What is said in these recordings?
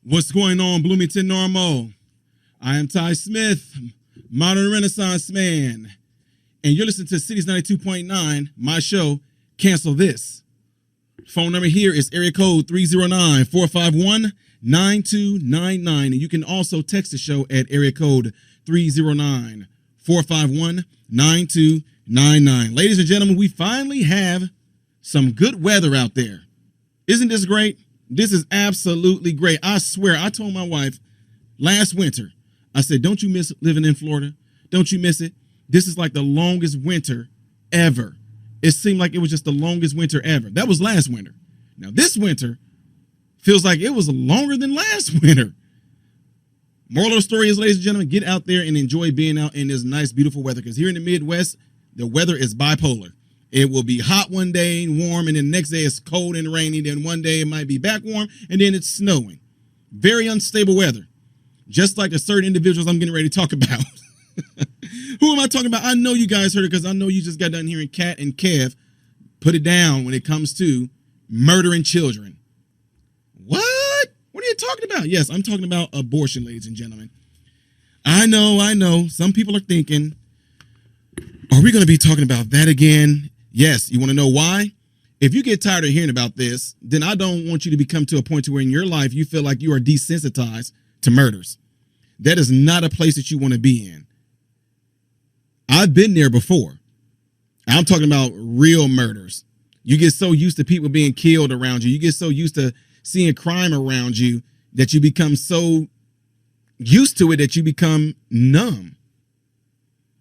What's going on, Bloomington Normal? I am Ty Smith, modern Renaissance man, and you're listening to Cities 92.9, my show, Cancel This. Phone number here is area code 309-451-9299, and you can also text the show at area code 309-451-9299. Ladies and gentlemen, we finally have some good weather out there. Isn't this great? This is absolutely great. I swear, I told my wife last winter, I said, don't you miss living in Florida? Don't you miss it? This is like the longest winter ever. It seemed like it was just the longest winter ever. That was last winter. Now, this winter feels like it was longer than last winter. Moral of the story is, ladies and gentlemen, get out there and enjoy being out in this nice, beautiful weather. Because here in the Midwest, the weather is bipolar. It will be hot one day and warm, and then the next day it's cold and rainy. Then one day it might be back warm, and then it's snowing. Very unstable weather. Just like the certain individuals I'm getting ready to talk about. Who am I talking about? I know you guys heard it because I know you just got done hearing Kat and Kev put it down when it comes to murdering children. What? What are you talking about? Yes, I'm talking about abortion, ladies and gentlemen. I know. Some people are thinking, are we going to be talking about that again? Yes. You want to know why? If you get tired of hearing about this, then I don't want you to become to a point to where in your life you feel like you are desensitized to murders. That is not a place that you want to be in. I've been there before. I'm talking about real murders. You get so used to people being killed around you. You get so used to seeing crime around you that you become so used to it that you become numb.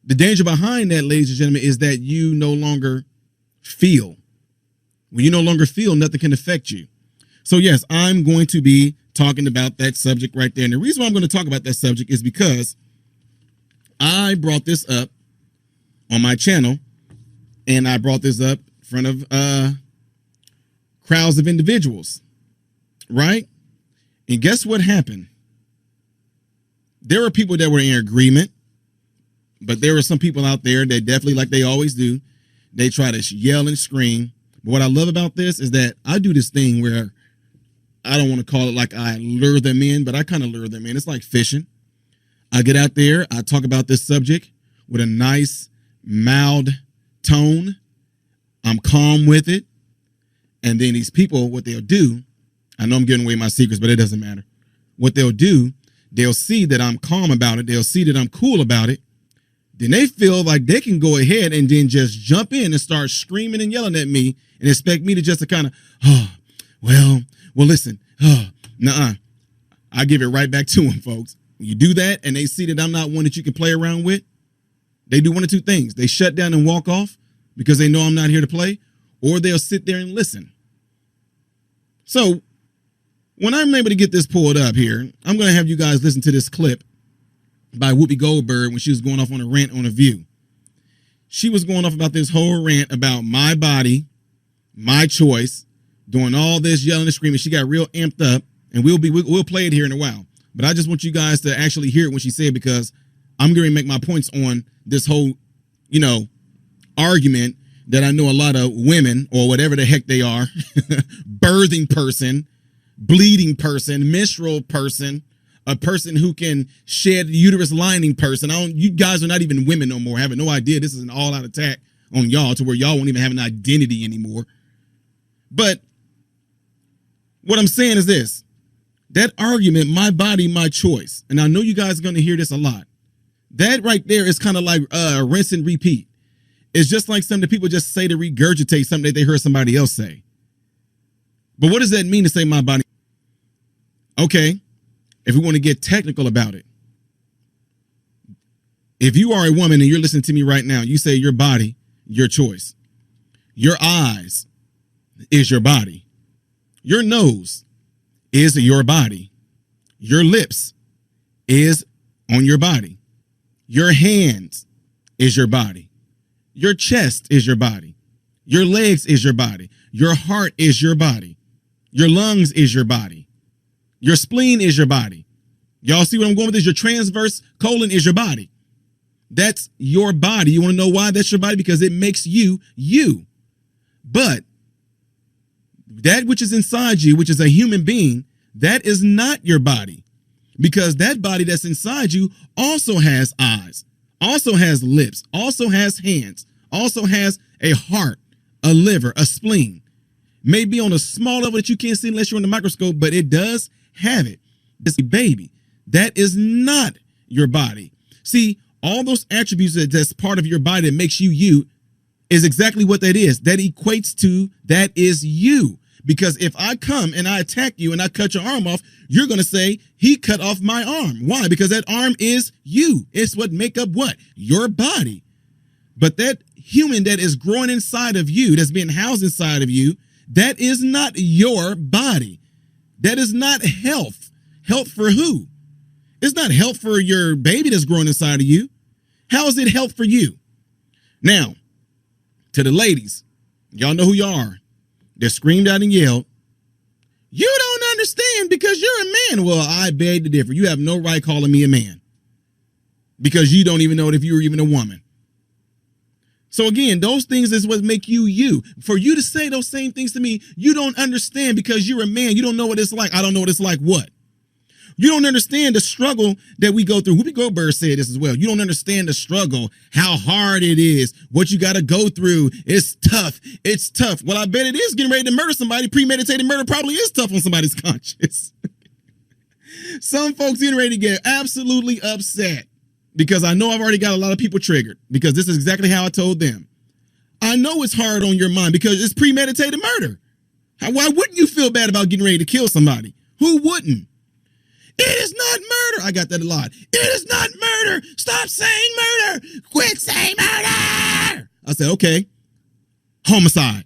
The danger behind that, ladies and gentlemen, is that you no longer feel. When you no longer feel, nothing can affect you. So, yes, I'm going to be talking about that subject right there. And the reason why I'm going to talk about that subject is because I brought this up on my channel, and I brought this up in front of crowds of individuals, right? And guess what happened? There were people that were in agreement, but there were some people out there that definitely, like they always do, they try to yell and scream. But what I love about this is that I do this thing where I don't want to call it like I lure them in, but I kind of lure them in. It's like fishing. I get out there, I talk about this subject with a nice, mild tone. I'm calm with it. And then these people, what they'll do, I know I'm giving away my secrets, but it doesn't matter. What they'll do, they'll see that I'm calm about it. They'll see that I'm cool about it. Then they feel like they can go ahead and then just jump in and start screaming and yelling at me and expect me to just to kind of, well, listen, nuh-uh. I give it right back to them, folks. When you do that and they see that I'm not one that you can play around with, they do one of two things. They shut down and walk off because they know I'm not here to play, or they'll sit there and listen. So when I'm able to get this pulled up here, I'm going to have you guys listen to this clip by Whoopi Goldberg when she was going off on a rant on A View. She was going off about this whole rant about my body, my choice, doing all this yelling and screaming. She got real amped up, and we'll play it here in a while. But I just want you guys to actually hear it when she said, because I'm going to make my points on this whole, argument that I know a lot of women, or whatever the heck they are, birthing person, bleeding person, menstrual person, a person who can shed uterus lining person. You guys are not even women no more, having no idea. This is an all-out attack on y'all to where y'all won't even have an identity anymore. But what I'm saying is this. That argument, my body, my choice, and I know you guys are going to hear this a lot. That right there is kind of like rinse and repeat. It's just like something that people just say to regurgitate something that they heard somebody else say. But what does that mean to say my body? Okay, if we want to get technical about it. If you are a woman and you're listening to me right now, you say your body, your choice. Your eyes is your body. Your nose is your body. Your lips is on your body. Your hands is your body. Your chest is your body. Your legs is your body. Your heart is your body. Your lungs is your body. Your spleen is your body. Y'all see what I'm going with this? Your transverse colon is your body. That's your body. You want to know why that's your body? Because it makes you, you. But that which is inside you, which is a human being, that is not your body, because that body that's inside you also has eyes, also has lips, also has hands, also has a heart, a liver, a spleen. Maybe on a small level that you can't see unless you're in the microscope, but it does have it. It's a baby. That is not your body. See, all those attributes that's part of your body that makes you you is exactly what that is. That equates to that is you. Because if I come and I attack you and I cut your arm off, you're going to say, he cut off my arm. Why? Because that arm is you. It's what make up what? Your body. But that human that is growing inside of you, that's being housed inside of you, that is not your body. That is not health. Health for who? It's not health for your baby that's growing inside of you. How is it health for you? Now, to the ladies, y'all know who you are. They screamed out and yelled, you don't understand because you're a man. Well, I beg to differ. You have no right calling me a man because you don't even know if you're even a woman. So again, those things is what make you you. For you to say those same things to me, you don't understand because you're a man. You don't know what it's like. I don't know what it's like. What? You don't understand the struggle that we go through. Whoopi Goldberg said this as well. You don't understand the struggle, how hard it is, what you got to go through. It's tough. It's tough. Well, I bet it is getting ready to murder somebody. Premeditated murder probably is tough on somebody's conscience. Some folks getting ready to get absolutely upset because I know I've already got a lot of people triggered because this is exactly how I told them. I know it's hard on your mind because it's premeditated murder. Why wouldn't you feel bad about getting ready to kill somebody? Who wouldn't? It is not murder. I got that a lot. It is not murder. Stop saying murder. Quit saying murder. I said, okay, homicide.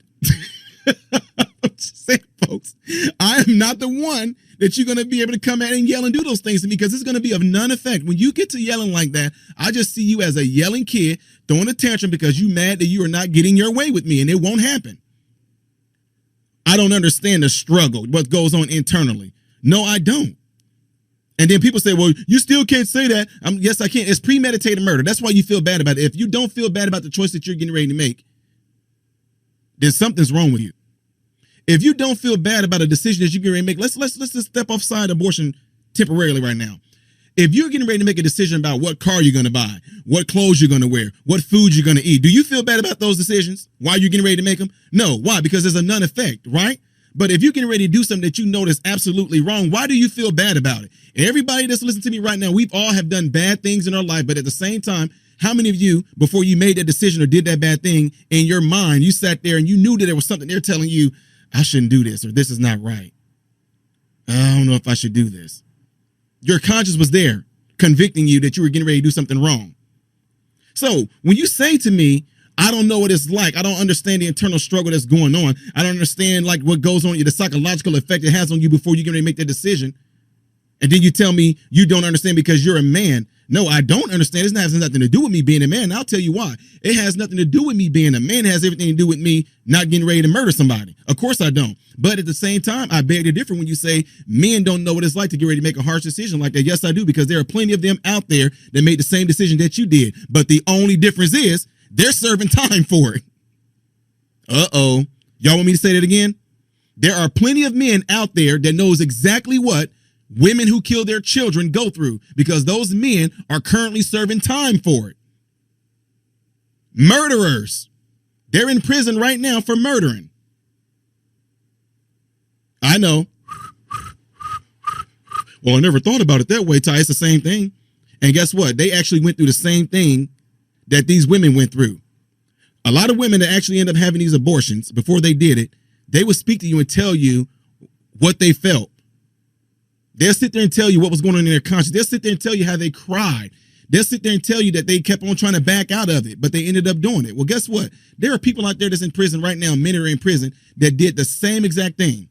I'm just saying, folks, I am not the one that you're going to be able to come at and yell and do those things to me because it's going to be of none effect. When you get to yelling like that, I just see you as a yelling kid throwing a tantrum because you mad that you are not getting your way with me, and it won't happen. I don't understand the struggle, what goes on internally. No, I don't. And then people say, well, you still can't say that. Yes, I can. It's premeditated murder. That's why you feel bad about it. If you don't feel bad about the choice that you're getting ready to make, then something's wrong with you. If you don't feel bad about a decision that you're getting ready to make, let's just step offside abortion temporarily right now. If you're getting ready to make a decision about what car you're going to buy, what clothes you're going to wear, what food you're going to eat, do you feel bad about those decisions while you're getting ready to make them? No. Why? Because there's a none effect, right? But if you're getting ready to do something that you know is absolutely wrong, why do you feel bad about it? Everybody that's listening to me right now, we've all have done bad things in our life, but at the same time, how many of you, before you made that decision or did that bad thing, in your mind, you sat there and you knew that there was something they're telling you, I shouldn't do this, or this is not right. I don't know if I should do this. Your conscience was there convicting you that you were getting ready to do something wrong. So when you say to me, I don't know what it's like. I don't understand the internal struggle that's going on. I don't understand like what goes on, the psychological effect it has on you before you get ready to make that decision. And then you tell me you don't understand because you're a man. No, I don't understand. It has nothing to do with me being a man. And I'll tell you why. It has nothing to do with me being a man. It has everything to do with me not getting ready to murder somebody. Of course I don't. But at the same time, I beg to differ when you say men don't know what it's like to get ready to make a harsh decision like that. Yes, I do, because there are plenty of them out there that made the same decision that you did. But the only difference is they're serving time for it. Uh-oh. Y'all want me to say that again? There are plenty of men out there that knows exactly what women who kill their children go through because those men are currently serving time for it. Murderers. They're in prison right now for murdering. I know. Well, I never thought about it that way, Ty. It's the same thing. And guess what? They actually went through the same thing that these women went through. A lot of women that actually end up having these abortions, before they did it, they would speak to you and tell you what they felt. They'll sit there and tell you what was going on in their conscience. They'll sit there and tell you how they cried. They'll sit there and tell you that they kept on trying to back out of it, but they ended up doing it. Well, guess what? There are people out there that's in prison right now, men are in prison, that did the same exact thing.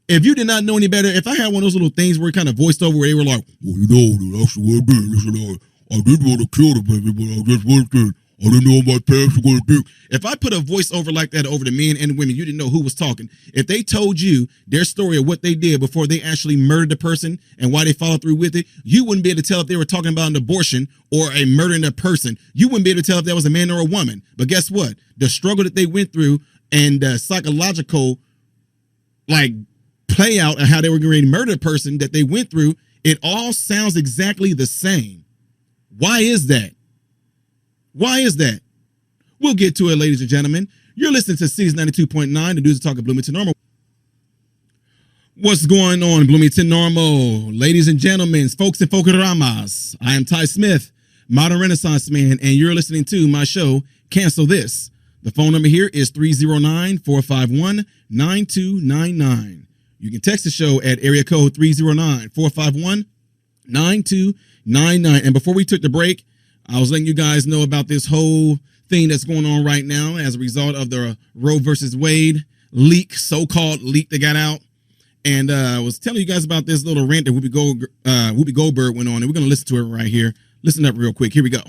If you did not know any better, if I had one of those little things where it kind of voiced over where they were like, well, you know, that's what I did. Listen, I did want to kill the baby, but I just wasn't. I didn't know my parents were going to do. If I put a voiceover like that over the men and the women, you didn't know who was talking. If they told you their story of what they did before they actually murdered the person and why they followed through with it, you wouldn't be able to tell if they were talking about an abortion or a murdering a person. You wouldn't be able to tell if that was a man or a woman. But guess what? The struggle that they went through and the psychological, like, play out of how they were going to murder a person that they went through, it all sounds exactly the same. Why is that? Why is that? We'll get to it, ladies and gentlemen. You're listening to Cities 92.9, the News Talk of Bloomington Normal. What's going on, Bloomington Normal? Ladies and gentlemen, folks and folkoramas, I am Ty Smith, modern Renaissance man, and you're listening to my show, Cancel This. The phone number here is 309-451-9299. You can text the show at area code 309-451-9299. And before we took the break, I was letting you guys know about this whole thing that's going on right now as a result of the Roe versus Wade leak, so-called leak that got out. And I was telling you guys about this little rant that Whoopi Goldberg went on, and we're going to listen to it right here. Listen up real quick. Here we go.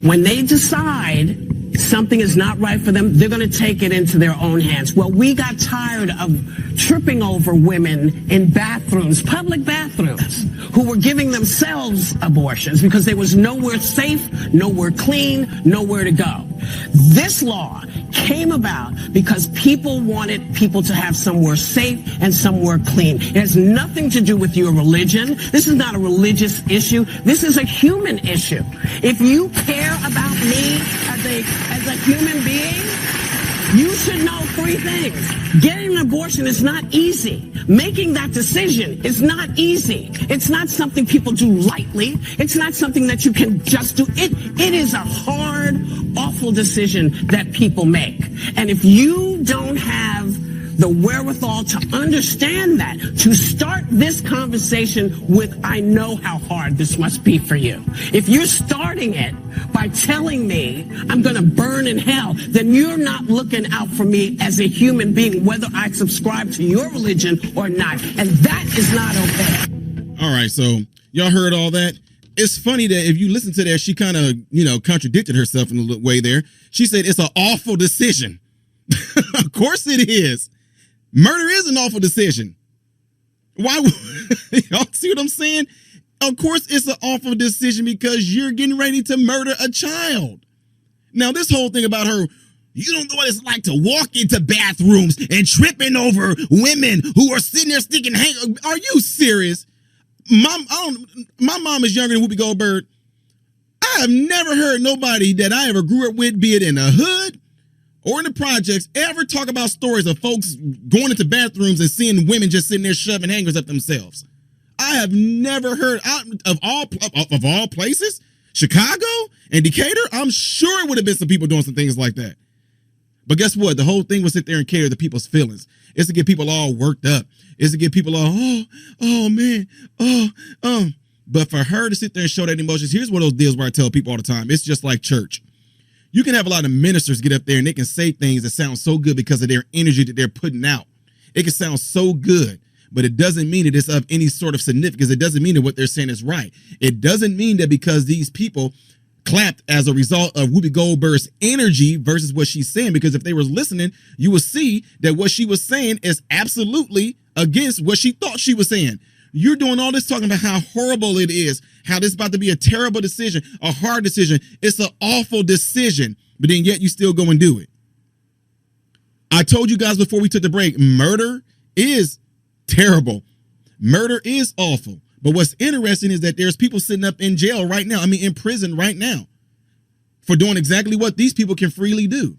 When they decide something is not right for them, they're going to take it into their own hands. Well, we got tired of tripping over women in bathrooms, public bathrooms, who were giving themselves abortions because there was nowhere safe, nowhere clean, nowhere to go. This law came about because people wanted people to have somewhere safe and somewhere clean. It has nothing to do with your religion. This is not a religious issue. This is a human issue. If you care about me as a human being, you should know three things. Getting an abortion is not easy. Making that decision is not easy. It's not something people do lightly. It's not something that you can just do. It is a hard, awful decision that people make. And if you don't have the wherewithal to understand that, to start this conversation with, I know how hard this must be for you. If you're starting it by telling me I'm going to burn in hell, then you're not looking out for me as a human being, whether I subscribe to your religion or not. And that is not okay. All right, so y'all heard all that. It's funny that if you listen to that, she kind of, contradicted herself in a way there. She said it's an awful decision. Of course it is. Murder is an awful decision. Why? Y'all see what I'm saying? Of course it's an awful decision because you're getting ready to murder a child. Now, this whole thing about her, you don't know what it's like to walk into bathrooms and tripping over women who are sitting there sticking Are you serious? My mom is younger than Whoopi Goldberg. I have never heard nobody that I ever grew up with, be it in the hood or in the projects, ever talk about stories of folks going into bathrooms and seeing women just sitting there shoving hangers up themselves. I have never heard of all places, Chicago and Decatur. I'm sure it would have been some people doing some things like that. But guess what? The whole thing was sit there and cater to people's feelings. It's to get people all worked up. It's to get people all, oh man, But for her to sit there and show that emotions, here's one of those deals where I tell people all the time, it's just like church. You can have a lot of ministers get up there and they can say things that sound so good because of their energy that they're putting out. It can sound so good, but it doesn't mean that it's of any sort of significance. It doesn't mean that what they're saying is right. It doesn't mean that because these people clapped as a result of Whoopi Goldberg's energy versus what she's saying, because if they were listening, you would see that what she was saying is absolutely against what she thought she was saying. You're doing all this talking about how horrible it is, how this is about to be a terrible decision, a hard decision. It's an awful decision, but then yet you still go and do it. I told you guys before we took the break, murder is terrible. Murder is awful. But what's interesting is that there's people sitting up in jail right now, in prison right now, for doing exactly what these people can freely do.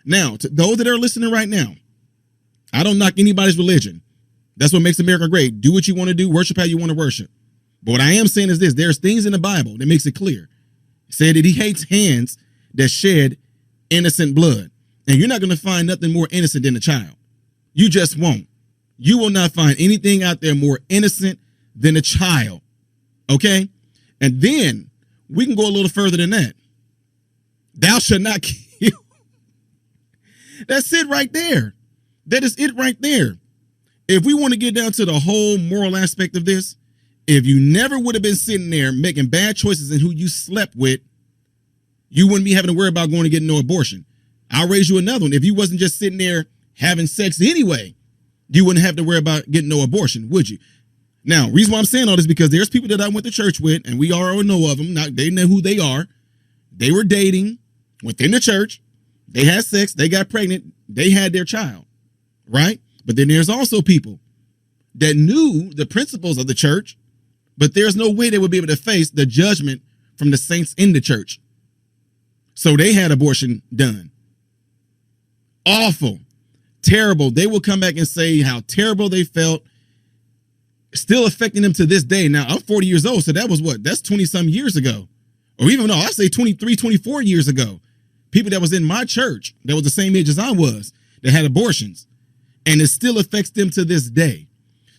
Now, to those that are listening right now, I don't knock anybody's religion. That's what makes America great. Do what you want to do, worship how you want to worship. But what I am saying is this, there's things in the Bible that makes it clear. It said that he hates hands that shed innocent blood. And you're not going to find nothing more innocent than a child. You just won't. You will not find anything out there more innocent than a child. Okay? And then we can go a little further than that. Thou shalt not kill. That's it right there. That is it right there. If we want to get down to the whole moral aspect of this, if you never would have been sitting there making bad choices in who you slept with, you wouldn't be having to worry about going to get no abortion. I'll raise you another one. If you wasn't just sitting there having sex anyway, you wouldn't have to worry about getting no abortion, would you? Now, reason why I'm saying all this is because there's people that I went to church with, and we all know of them. Now, they know who they are. They were dating within the church. They had sex. They got pregnant. They had their child, right? But then there's also people that knew the principles of the church, but there's no way they would be able to face the judgment from the saints in the church. So they had abortion done. Awful, terrible. They will come back and say how terrible they felt, still affecting them to this day. Now, I'm 40 years old, so that was what? That's 20-some years ago. Or even, no, I say 23, 24 years ago. People that was in my church that was the same age as I was that had abortions. And it still affects them to this day.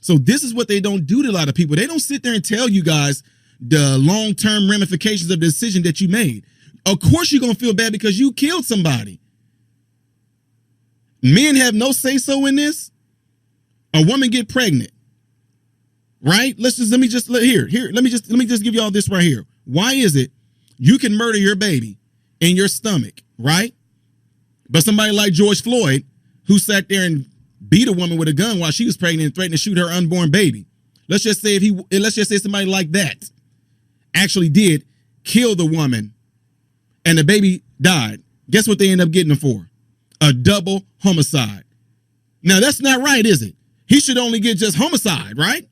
So this is what they don't do to a lot of people. They don't sit there and tell you guys the long-term ramifications of the decision that you made. Of course you're going to feel bad because you killed somebody. Men have no say-so in this. A woman get pregnant, right? Let me just give you all this right here. Why is it you can murder your baby in your stomach, right? But somebody like George Floyd, who sat there and beat a woman with a gun while she was pregnant and threatened to shoot her unborn baby. Let's just say somebody like that actually did kill the woman and the baby died. Guess what they end up getting him for? A double homicide. Now that's not right, is it? He should only get just homicide, right?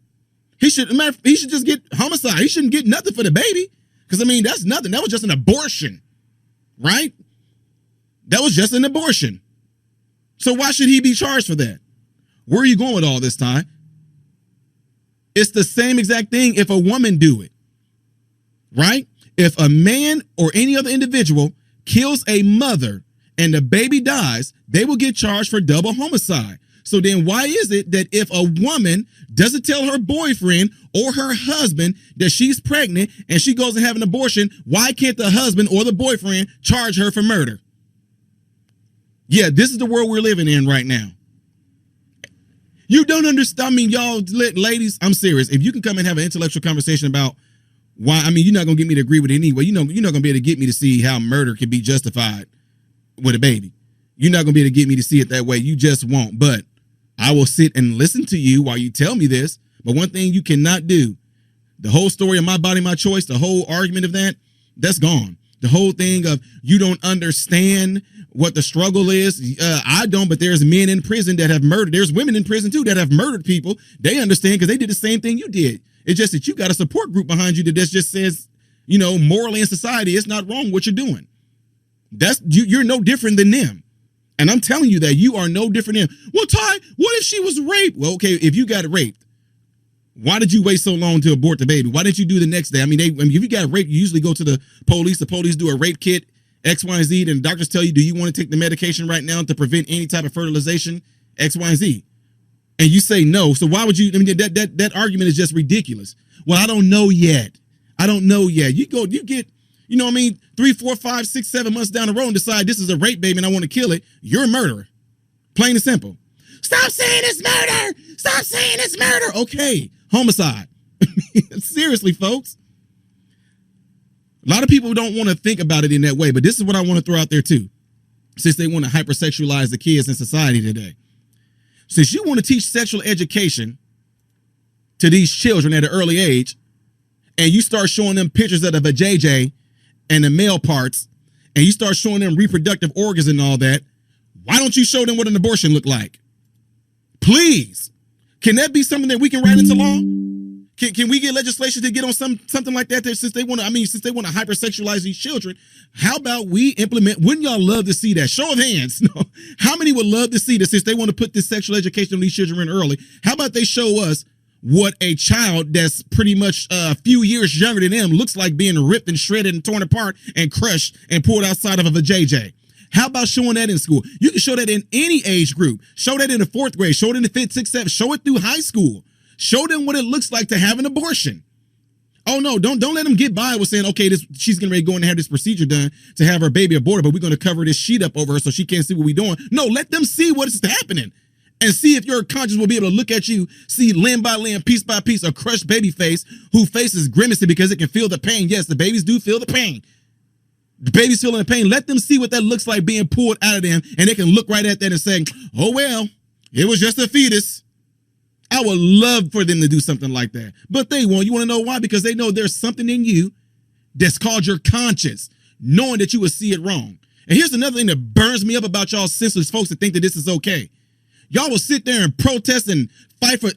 He should just get homicide. He shouldn't get nothing for the baby. Because I mean, that's nothing. That was just an abortion, right? That was just an abortion. So why should he be charged for that? Where are you going with all this, Ty? It's the same exact thing if a woman do it, right? If a man or any other individual kills a mother and the baby dies, they will get charged for double homicide. So then why is it that if a woman doesn't tell her boyfriend or her husband that she's pregnant and she goes and have an abortion, why can't the husband or the boyfriend charge her for murder? Yeah, this is the world we're living in right now. You don't understand. I mean, y'all, ladies, I'm serious. If you can come and have an intellectual conversation about why, I mean, you're not going to get me to agree with it anyway. You're not going to be able to get me to see how murder can be justified with a baby. You're not going to be able to get me to see it that way. You just won't. But I will sit and listen to you while you tell me this. But one thing you cannot do, the whole story of my body, my choice, the whole argument of that, that's gone. The whole thing of you don't understand what the struggle is. I don't, but there's men in prison that have murdered. There's women in prison too that have murdered people. They understand because they did the same thing you did. It's just that you got a support group behind you that just says, you know, morally in society, it's not wrong what you're doing. You're no different than them. And I'm telling you that you are no different than them. Well, Ty, what if she was raped? Well, okay, if you got raped, why did you wait so long to abort the baby? Why didn't you do the next day? I mean, if you got raped, you usually go to the police. The police do a rape kit, X, Y, and Z. And doctors tell you, do you want to take the medication right now to prevent any type of fertilization, X, Y, and Z? And you say no. So why would you? I mean, that argument is just ridiculous. Well, I don't know yet. I don't know yet. You get, you know what I mean, 3, 4, 5, 6, 7 months down the road and decide this is a rape baby and I want to kill it. You're a murderer. Plain and simple. Stop saying it's murder. Stop saying it's murder. Okay. Homicide. Seriously, folks. A lot of people don't want to think about it in that way, but this is what I want to throw out there too. Since they want to hypersexualize the kids in society today. Since you want to teach sexual education to these children at an early age, and you start showing them pictures of the vajayjay and the male parts, and you start showing them reproductive organs and all that, why don't you show them what an abortion look like? Please. Can that be something that we can write into law? Can we get legislation to get on something like that? Since they want to hypersexualize these children, how about we implement? Wouldn't y'all love to see that? Show of hands. No. How many would love to see this since they want to put this sexual education on these children in early? How about they show us what a child that's pretty much a few years younger than them looks like being ripped and shredded and torn apart and crushed and pulled outside of a vajayjay? How about showing that in school? You can show that in any age group. Show that in the 4th grade. Show it in the 5th, 6th, 7th. Show it through high school. Show them what it looks like to have an abortion. Oh no, don't let them get by with saying, okay, she's getting ready to go and have this procedure done to have her baby aborted, but we're going to cover this sheet up over her so she can't see what we're doing. No, let them see what's happening and see if your conscience will be able to look at you, see limb by limb, piece by piece, a crushed baby face who faces grimacing because it can feel the pain. Yes, the babies do feel the pain. The baby's feeling the pain. Let them see what that looks like being pulled out of them, and they can look right at that and say, oh, well, it was just a fetus. I would love for them to do something like that, but they won't. You want to know why? Because they know there's something in you that's called your conscience, knowing that you would see it wrong. And here's another thing that burns me up about y'all senseless folks that think that this is okay. Y'all will sit there and protest and fight for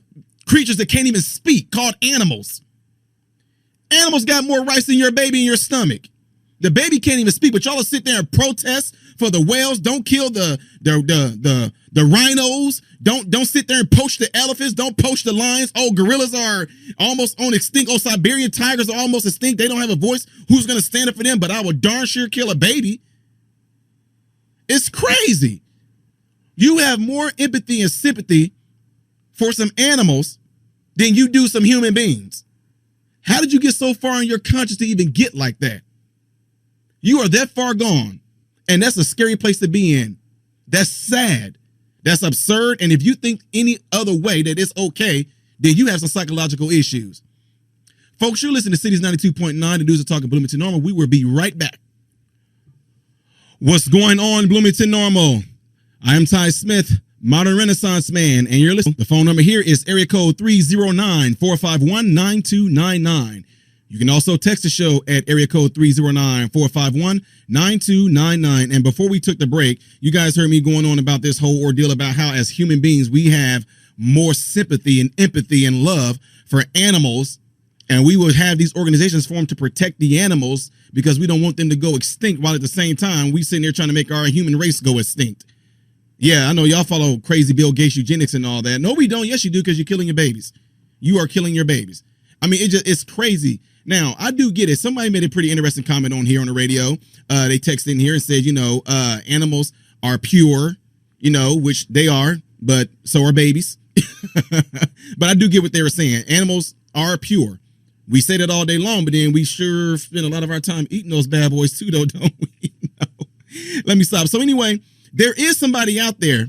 creatures that can't even speak, called animals. Animals got more rights than your baby in your stomach. The baby can't even speak, but y'all will sit there and protest for the whales. Don't kill the rhinos. Don't sit there and poach the elephants. Don't poach the lions. Oh, gorillas are almost on extinct. Oh, Siberian tigers are almost extinct. They don't have a voice. Who's going to stand up for them? But I will darn sure kill a baby. It's crazy. You have more empathy and sympathy for some animals than you do some human beings. How did you get so far in your conscience to even get like that? You are that far gone, and that's a scary place to be in. That's sad. That's absurd. And if you think any other way that it's okay, then you have some psychological issues. Folks, you're listening to Cities 92.9. The Dudes Are Talking Bloomington Normal. We will be right back. What's going on, Bloomington Normal? I am Ty Smith, modern Renaissance man, and you're listening. The phone number here is area code 309-451-9299. You can also text the show at area code 309-451-9299. And before we took the break, you guys heard me going on about this whole ordeal about how as human beings, we have more sympathy and empathy and love for animals. And we would have these organizations formed to protect the animals because we don't want them to go extinct, while at the same time, we sitting there trying to make our human race go extinct. Yeah, I know y'all follow crazy Bill Gates eugenics and all that. No, we don't. Yes, you do, because you're killing your babies. You are killing your babies. I mean, it's crazy. Now, I do get it. Somebody made a pretty interesting comment on here on the radio. They texted in here and said, animals are pure, which they are, but so are babies. But I do get what they were saying. Animals are pure. We say that all day long, but then we sure spend a lot of our time eating those bad boys too, though, don't we? Let me stop. So anyway, there is somebody out there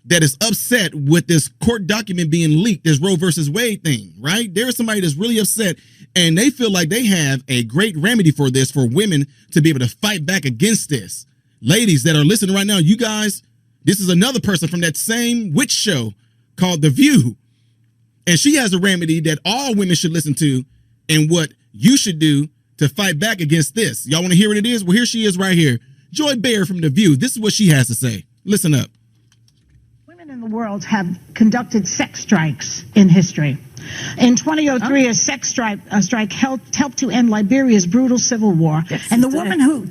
that is upset with this court document being leaked, this Roe versus Wade thing, right? There is somebody that's really upset, and they feel like they have a great remedy for this, for women to be able to fight back against this. Ladies that are listening right now, you guys, this is another person from that same witch show called The View. And she has a remedy that all women should listen to and what you should do to fight back against this. Y'all want to hear what it is? Well, here she is right here. Joy Behar from The View. This is what she has to say. Listen up. Women in the world have conducted sex strikes in history. In 2003, a sex strike helped to end Liberia's brutal civil war. Yes, and the woman who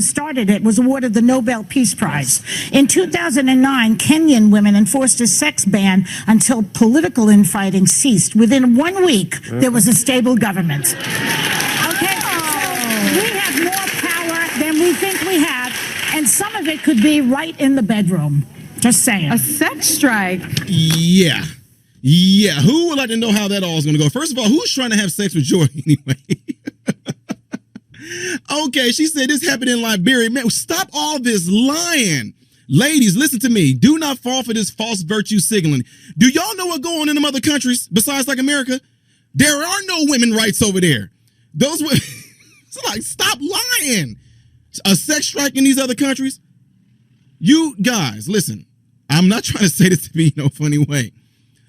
started it was awarded the Nobel Peace Prize. In 2009, Kenyan women enforced a sex ban until political infighting ceased. Within 1 week, there was a stable government. Okay, so we have more power than we think we have, and some of it could be right in the bedroom. Just saying. A sex strike. Yeah. Yeah. Who would like to know how that all is going to go? First of all, who's trying to have sex with Joy anyway? Okay, she said this happened in Liberia. Man, stop all this lying. Ladies, listen to me. Do not fall for this false virtue signaling. Do y'all know what's going on in them other countries besides like America? There are no women rights over there. Those women, it's like, stop lying. A sex strike in these other countries? You guys, listen. I'm not trying to say this to be no funny way.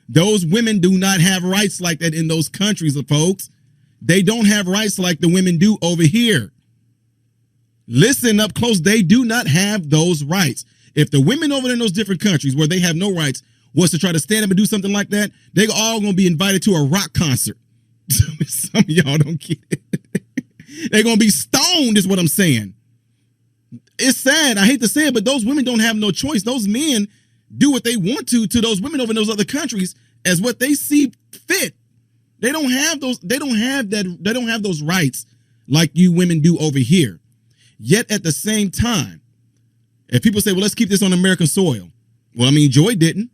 Those women do not have rights like that in those countries, folks. They don't have rights like the women do over here. Listen up close. They do not have those rights. If the women over there in those different countries where they have no rights was to try to stand up and do something like that, they're all going to be invited to a rock concert. Some of y'all don't get it. They're going to be stoned is what I'm saying. It's sad. I hate to say it, but those women don't have no choice. Those men do what they want to those women over in those other countries as what they see fit. They don't have those. They don't have that. They don't have those rights like you women do over here. Yet at the same time, if people say, well, let's keep this on American soil. Well, I mean, Joy didn't.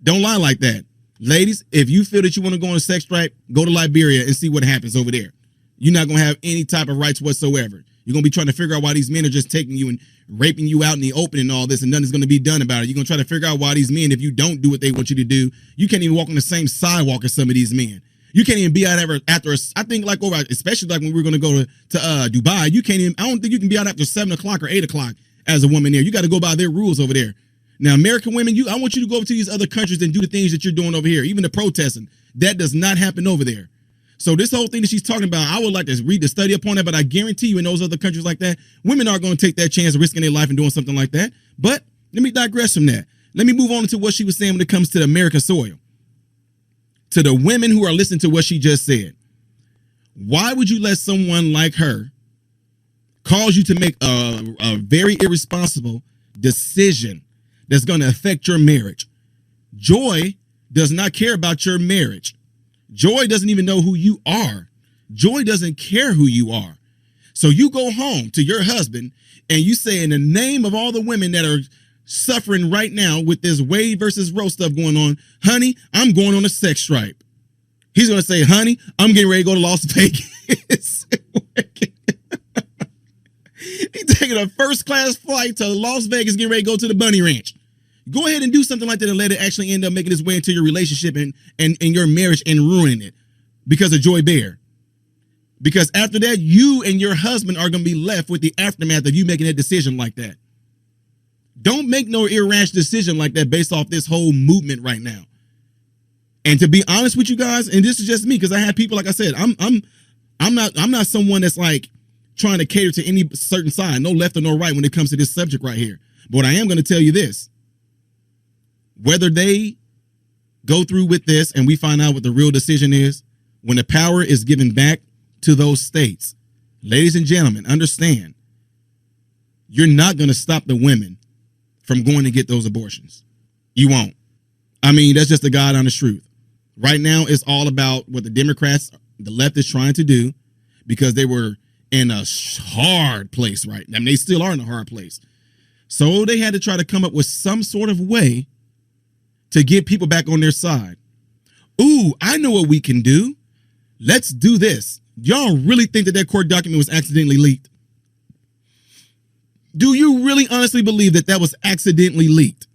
Don't lie like that. Ladies, if you feel that you want to go on a sex strike, go to Liberia and see what happens over there. You're not going to have any type of rights whatsoever. You're going to be trying to figure out why these men are just taking you and raping you out in the open and all this, and nothing's going to be done about it. You're going to try to figure out why these men, if you don't do what they want you to do, you can't even walk on the same sidewalk as some of these men. You can't even be out after I think like over, especially like when we're going to go to Dubai, you can't even, I don't think you can be out after 7 o'clock or 8 o'clock as a woman there. You got to go by their rules over there. Now, American women, I want you to go over to these other countries and do the things that you're doing over here, even the protesting. That does not happen over there. So this whole thing that she's talking about, I would like to read the study upon that, but I guarantee you in those other countries like that, women are going to take that chance of risking their life and doing something like that. But let me digress from that. let me move on to what she was saying when it comes to the American soil. To the women who are listening to what she just said. Why would you let someone like her cause you to make a very irresponsible decision that's going to affect your marriage? Joy does not care about your marriage. Joy doesn't even know who you are. Joy doesn't care who you are. So you go home to your husband and you say, in the name of all the women that are suffering right now with this Wade versus Roe stuff going on, honey, I'm going on a sex strike. He's going to say, honey, I'm getting ready to go to Las Vegas. He's taking a first class flight to Las Vegas, getting ready to go to the bunny ranch. Go ahead and do something like that and let it actually end up making its way into your relationship and your marriage and ruining it because of Joy Behar. Because after that, you and your husband are going to be left with the aftermath of you making that decision like that. Don't make no irrational decision like that based off this whole movement right now. And to be honest with you guys, and this is just me, because I have people, like I said, I'm not someone that's like trying to cater to any certain side, no left or no right when it comes to this subject right here. But what I am going to tell you this, whether they go through with this and we find out what the real decision is, when the power is given back to those states, ladies and gentlemen, understand, you're not going to stop the women from going to get those abortions. You won't. I mean, that's just the God honest truth. Right now, it's all about what the Democrats, the left is trying to do, because they were in a hard place, right? I mean, they still are in a hard place. So they had to try to come up with some sort of way to get people back on their side. Ooh, I know what we can do. Let's do this. Y'all really think that court document was accidentally leaked? Do you really honestly believe that was accidentally leaked?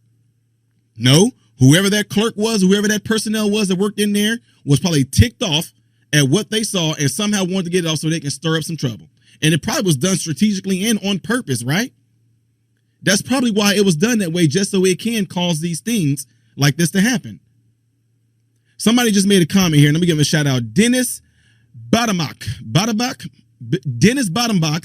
No. Whoever that clerk was, whoever that personnel was that worked in there was probably ticked off at what they saw and somehow wanted to get it off so they can stir up some trouble. And it probably was done strategically and on purpose, right? That's probably why it was done that way, just so it can cause these things like this to happen. Somebody just made a comment here. Let me give him a shout out. Dennis Bottombach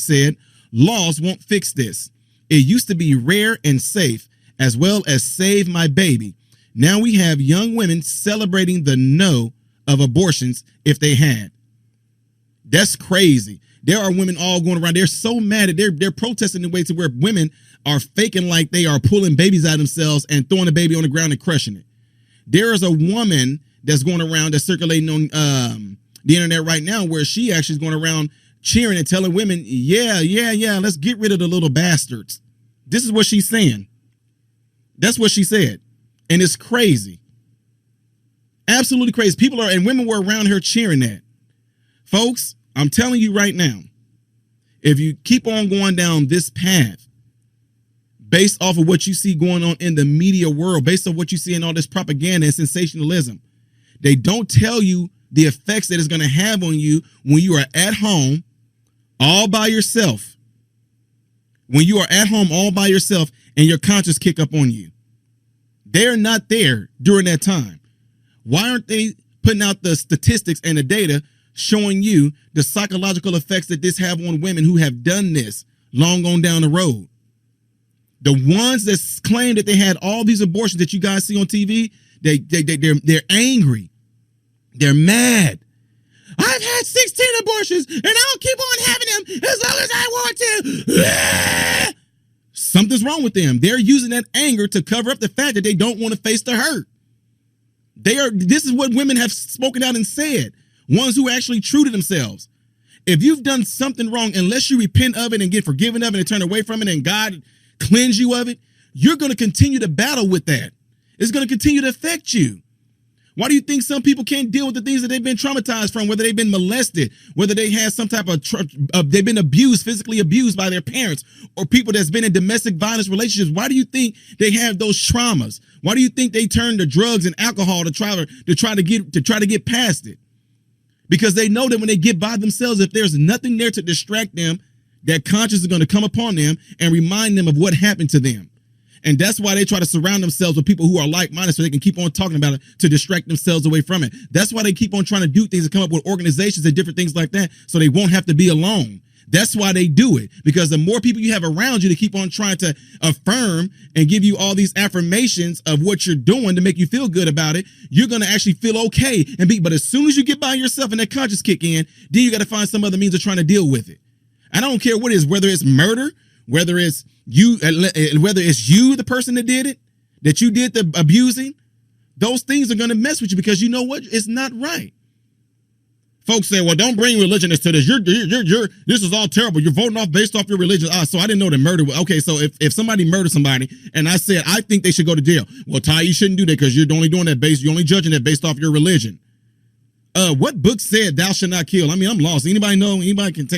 said, laws won't fix this. It used to be rare and safe, as well as save my baby. Now we have young women celebrating the no of abortions if they had. That's crazy. There are women all going around. They're so mad that they're protesting in ways to where women are faking like they are pulling babies out of themselves and throwing the baby on the ground and crushing it. There is a woman that's going around, that's circulating on the internet right now, where she actually is going around cheering and telling women, yeah, let's get rid of the little bastards. This is what she's saying. That's what she said. And it's crazy. Absolutely crazy. People are, and women were around her cheering that. Folks, I'm telling you right now, if you keep on going down this path, based off of what you see going on in the media world, based on what you see in all this propaganda and sensationalism, they don't tell you the effects that it's going to have on you when you are at home all by yourself. When you are at home all by yourself and your conscience kick up on you. They're not there during that time. Why aren't they putting out the statistics and the data showing you the psychological effects that this have on women who have done this long on down the road? The ones that claim that they had all these abortions that you guys see on TV, they're angry. They're mad. I've had 16 abortions and I'll keep on having them as long as I want to. Something's wrong with them. They're using that anger to cover up the fact that they don't want to face the hurt. This is what women have spoken out and said. Ones who are actually true to themselves. If you've done something wrong, unless you repent of it and get forgiven of it and turn away from it and God cleanse you of it, you're going to continue to battle with that. It's going to continue to affect you. Why do you think some people can't deal with the things that they've been traumatized from, whether they've been molested, whether they had some type of, they've been abused, physically abused by their parents, or people that's been in domestic violence relationships? Why do you think they have those traumas? Why do you think they turn to drugs and alcohol to try to get past it? Because they know that when they get by themselves, if there's nothing there to distract them, that conscience is going to come upon them and remind them of what happened to them. And that's why they try to surround themselves with people who are like-minded so they can keep on talking about it to distract themselves away from it. That's why they keep on trying to do things and come up with organizations and different things like that so they won't have to be alone. That's why they do it, because the more people you have around you to keep on trying to affirm and give you all these affirmations of what you're doing to make you feel good about it, you're going to actually feel okay and be. But as soon as you get by yourself and that conscience kick in, then you got to find some other means of trying to deal with it. I don't care what it is, whether it's murder, whether it's you, the person that did it, that you did the abusing. Those things are going to mess with you because you know what? It's not right. Folks say, well, don't bring religion into this. This is all terrible. You're voting off based off your religion. So I didn't know that murder was, okay, so if somebody murdered somebody and I said, I think they should go to jail. Well, Ty, you shouldn't do that because you're only doing that you're only judging that based off your religion. What book said thou shalt not kill? I mean, I'm lost. Anybody know? Anybody can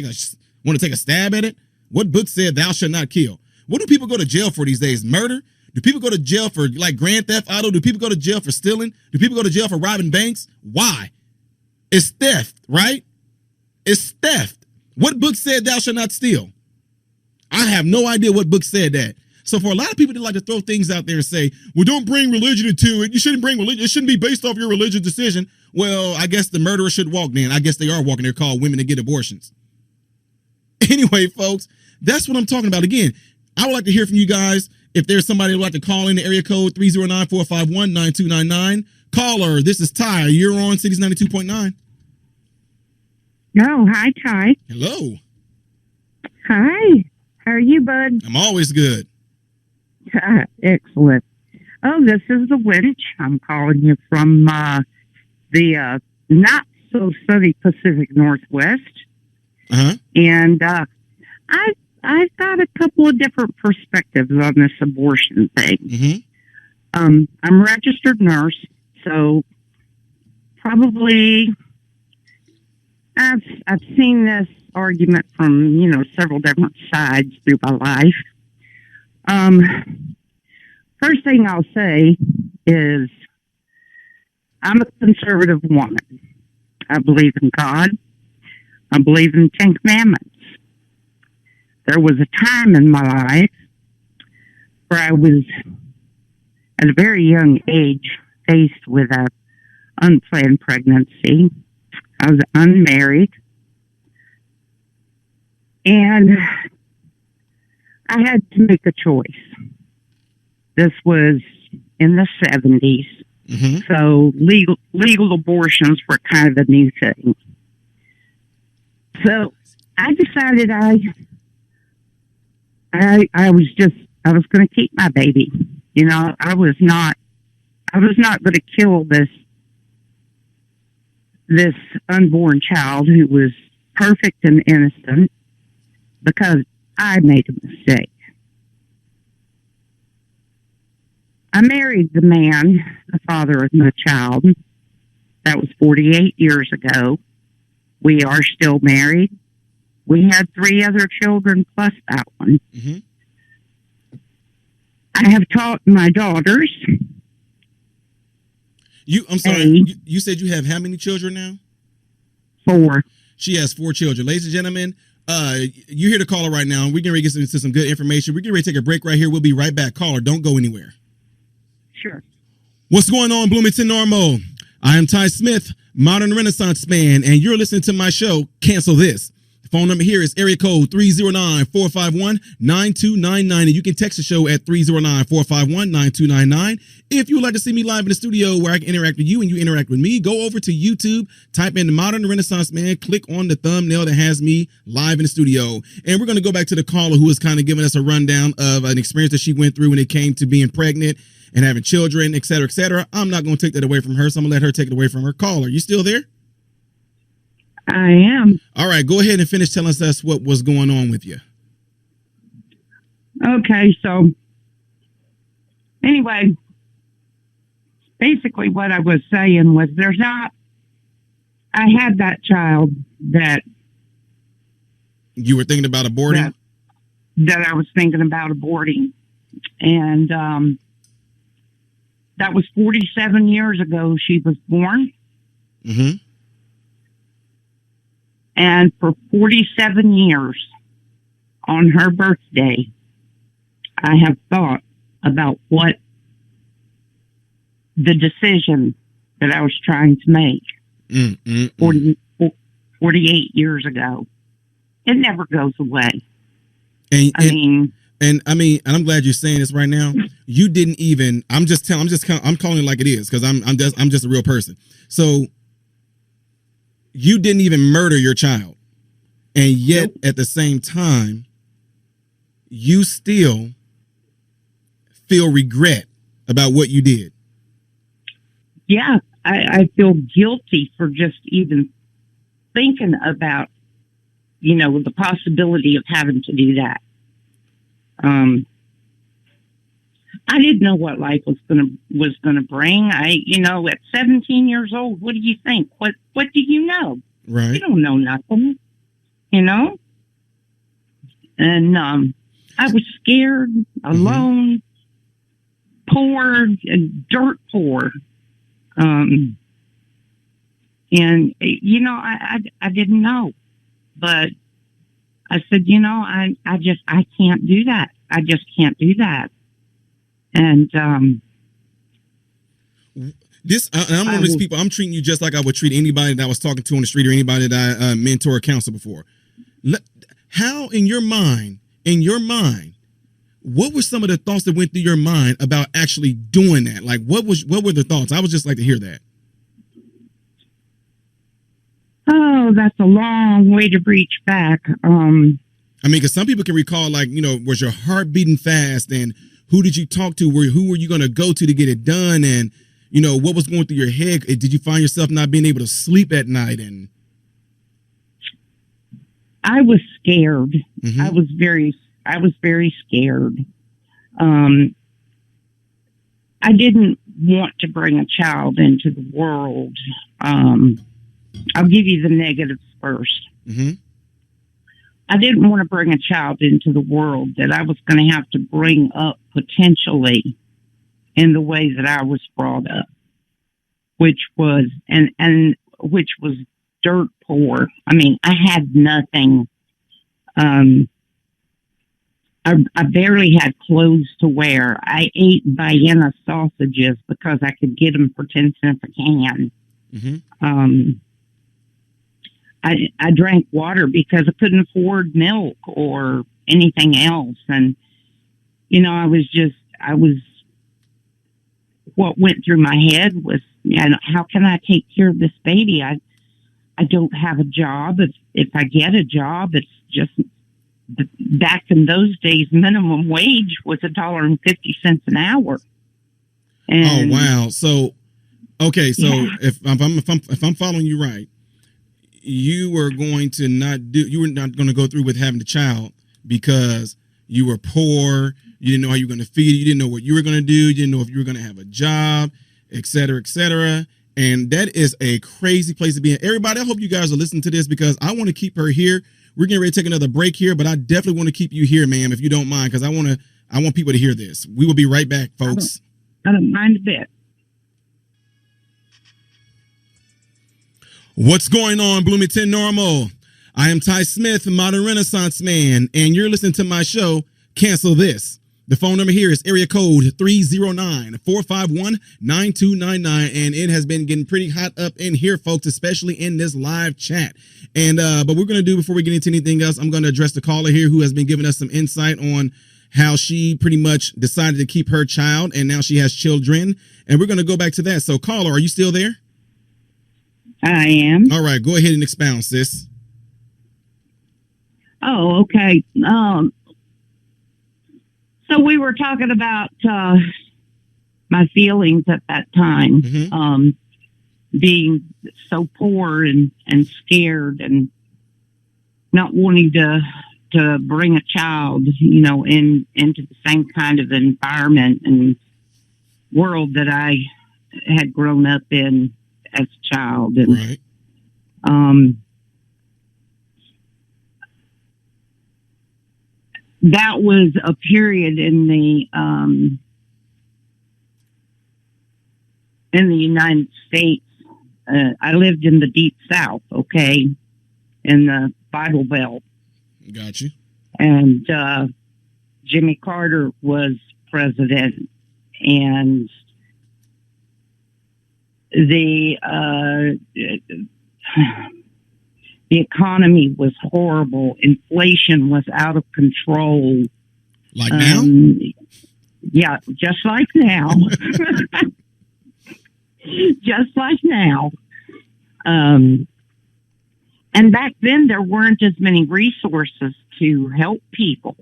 want to take a stab at it? What book said thou shalt not kill? What do people go to jail for these days? Murder? Do people go to jail for like Grand Theft Auto? Do people go to jail for stealing? Do people go to jail for robbing banks? Why? It's theft, right? It's theft. What book said thou shalt not steal? I have no idea what book said that. So for a lot of people that like to throw things out there and say, well, don't bring religion into it. You shouldn't bring religion. It shouldn't be based off your religious decision. Well, I guess the murderer should walk then. I guess they are walking. They're called women to get abortions. Anyway, folks, that's what I'm talking about. Again, I would like to hear from you guys. If there's somebody who would like to call in the area code 309-451-9299. Caller, this is Ty. You're on Cities 92.9. No, hi, Ty. Hello. Hi. How are you, bud? I'm always good. Excellent. Oh, this is the Winch. I'm calling you from the not so sunny Pacific Northwest. Uh-huh. And I've got a couple of different perspectives on this abortion thing. Mm-hmm. I'm a registered nurse, so probably I've seen this argument from, several different sides through my life. First thing I'll say is I'm a conservative woman. I believe in God. I believe in the Ten Commandments. There was a time in my life where I was, at a very young age, faced with an unplanned pregnancy. I was unmarried. And I had to make a choice. This was in the 70s. Mm-hmm. So legal abortions were kind of a new thing. So I decided I was going to keep my baby. I was not going to kill this unborn child who was perfect and innocent because I made a mistake. I married the man, the father of my child. That was 48 years ago. We are still married. We had 3 other children plus that one. Mm-hmm. I have taught my daughters. I'm sorry. You said you have how many children now? 4. She has 4 children. Ladies and gentlemen, you're here to call her right now. We're going to get into some good information. We're getting ready to take a break right here. We'll be right back. Caller, don't go anywhere. Sure. What's going on, Bloomington Normal? I am Ty Smith, Modern Renaissance Man, and you're listening to my show, Cancel This. The phone number here is area code 309-451-9299, and you can text the show at 309-451-9299. If you would like to see me live in the studio where I can interact with you and you interact with me, go over to YouTube, type in the Modern Renaissance Man, click on the thumbnail that has me live in the studio. And we're going to go back to the caller who was kind of giving us a rundown of an experience that she went through when it came to being pregnant and having children, et cetera, et cetera. I'm not going to take that away from her, so I'm going to let her take it away from her. Caller, you still there? I am. All right, go ahead and finish telling us what was going on with you. Okay, so anyway, basically what I was saying was I had that child that you were thinking about aborting? That I was thinking about aborting. And that was 47 years ago she was born. Mm-hmm. And for 47 years, on her birthday, I have thought about what the decision that I was trying to make 48 years ago. It never goes away. And I mean, and I'm glad you're saying this right now. You didn't even. I'm calling it like it is because I'm just a real person. So you didn't even murder your child, and yet at the same time, you still feel regret about what you did. yeah, I feel guilty for just even thinking about, the possibility of having to do that. I didn't know what life was gonna bring. At 17 years old, what do you think? What do you know? Right. You don't know nothing. And I was scared, alone, poor, dirt poor. And I didn't know, but I said, I can't do that. I just can't do that. And I'm one of these people. I'm treating you just like I would treat anybody that I was talking to on the street or anybody that I mentor or counsel before. How in your mind, what were some of the thoughts that went through your mind about actually doing that? Like, what were the thoughts? I would just like to hear that. Oh, that's a long way to reach back. Because some people can recall, like, was your heart beating fast, and who did you talk to? Who were you going to go to get it done? And, what was going through your head? Did you find yourself not being able to sleep at night? And I was scared. Mm-hmm. I was very scared. I didn't want to bring a child into the world. I'll give you the negatives first. Mm-hmm. I didn't want to bring a child into the world that I was going to have to bring up potentially in the way that I was brought up, which was dirt poor. I mean, I had nothing. I barely had clothes to wear. I ate Vienna sausages because I could get them for 10 cents a can. Mm-hmm. I drank water because I couldn't afford milk or anything else. And, what went through my head was, how can I take care of this baby? I don't have a job. If I get a job, it's just, back in those days, minimum wage was $1.50 an hour. And, oh, wow. So, okay. So yeah. if I'm following you right, you were not going to go through with having a child because you were poor. You didn't know how you were going to feed it. You didn't know what you were going to do. You didn't know if you were going to have a job, et cetera, et cetera. And that is a crazy place to be in. Everybody, I hope you guys are listening to this because I want to keep her here. We're getting ready to take another break here, but I definitely want to keep you here, ma'am, if you don't mind, because I want people to hear this. We will be right back, folks. I don't mind a bit. What's going on, Bloomington Normal? I am Ty Smith, Modern Renaissance Man, and you're listening to my show, Cancel This. The phone number here is area code 309-451-9299, and it has been getting pretty hot up in here, folks, especially in this live chat. And but we're going to do, before we get into anything else, I'm going to address the caller here who has been giving us some insight on how she pretty much decided to keep her child, and now she has children. And we're going to go back to that. So, caller, are you still there? I am. All right, go ahead and expound, sis. Oh, okay. So we were talking about my feelings at that time, being so poor and scared and not wanting to bring a child, into the same kind of environment and world that I had grown up in as a child. And, right. That was a period in the United States. I lived in the Deep South, okay, in the Bible Belt. Got you. And Jimmy Carter was president, and the The economy was horrible. Inflation was out of control. Like now? Yeah, just like now. Just like now. And back then, there weren't as many resources to help people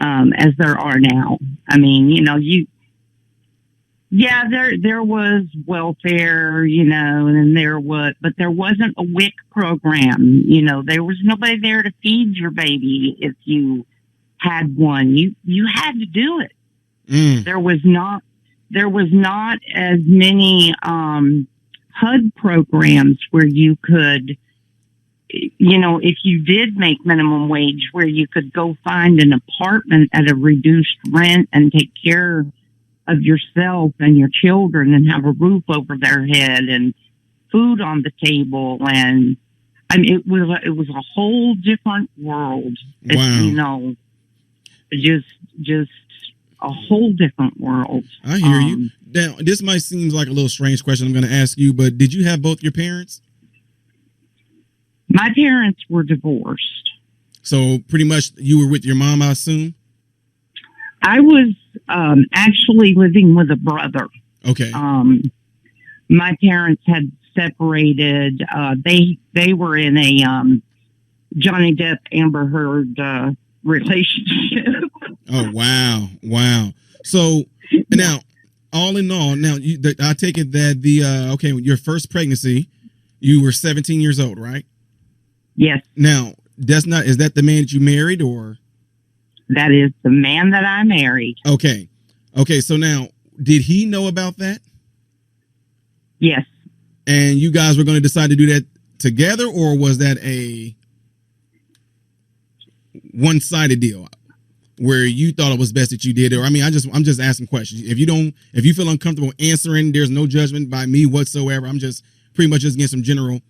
as there are now. I mean, there was welfare, but there wasn't a WIC program. There was nobody there to feed your baby if you had one. You had to do it. There was not as many HUD programs where you could, if you did make minimum wage, where you could go find an apartment at a reduced rent and take care of yourself and your children and have a roof over their head and food on the table. And I mean, it was a whole different world. Wow. Just a whole different world. I hear you. Now, this might seem like a little strange question I'm going to ask you, but did you have both your parents? My parents were divorced. So pretty much you were with your mom, I assume? I was actually living with a brother. Okay. My parents had separated. They were in a Johnny Depp Amber Heard relationship. Oh, wow. Wow. So now, all in all, now I take it that your first pregnancy, you were 17 years old, right? Yes. Now, is that the man that you married, or? That is the man that I married. Okay. Okay. So now, did he know about that? Yes. And you guys were going to decide to do that together, or was that a one-sided deal where you thought it was best that you did it? Or, I mean, I'm just asking questions. If you feel uncomfortable answering, there's no judgment by me whatsoever. I'm just pretty much just getting some general.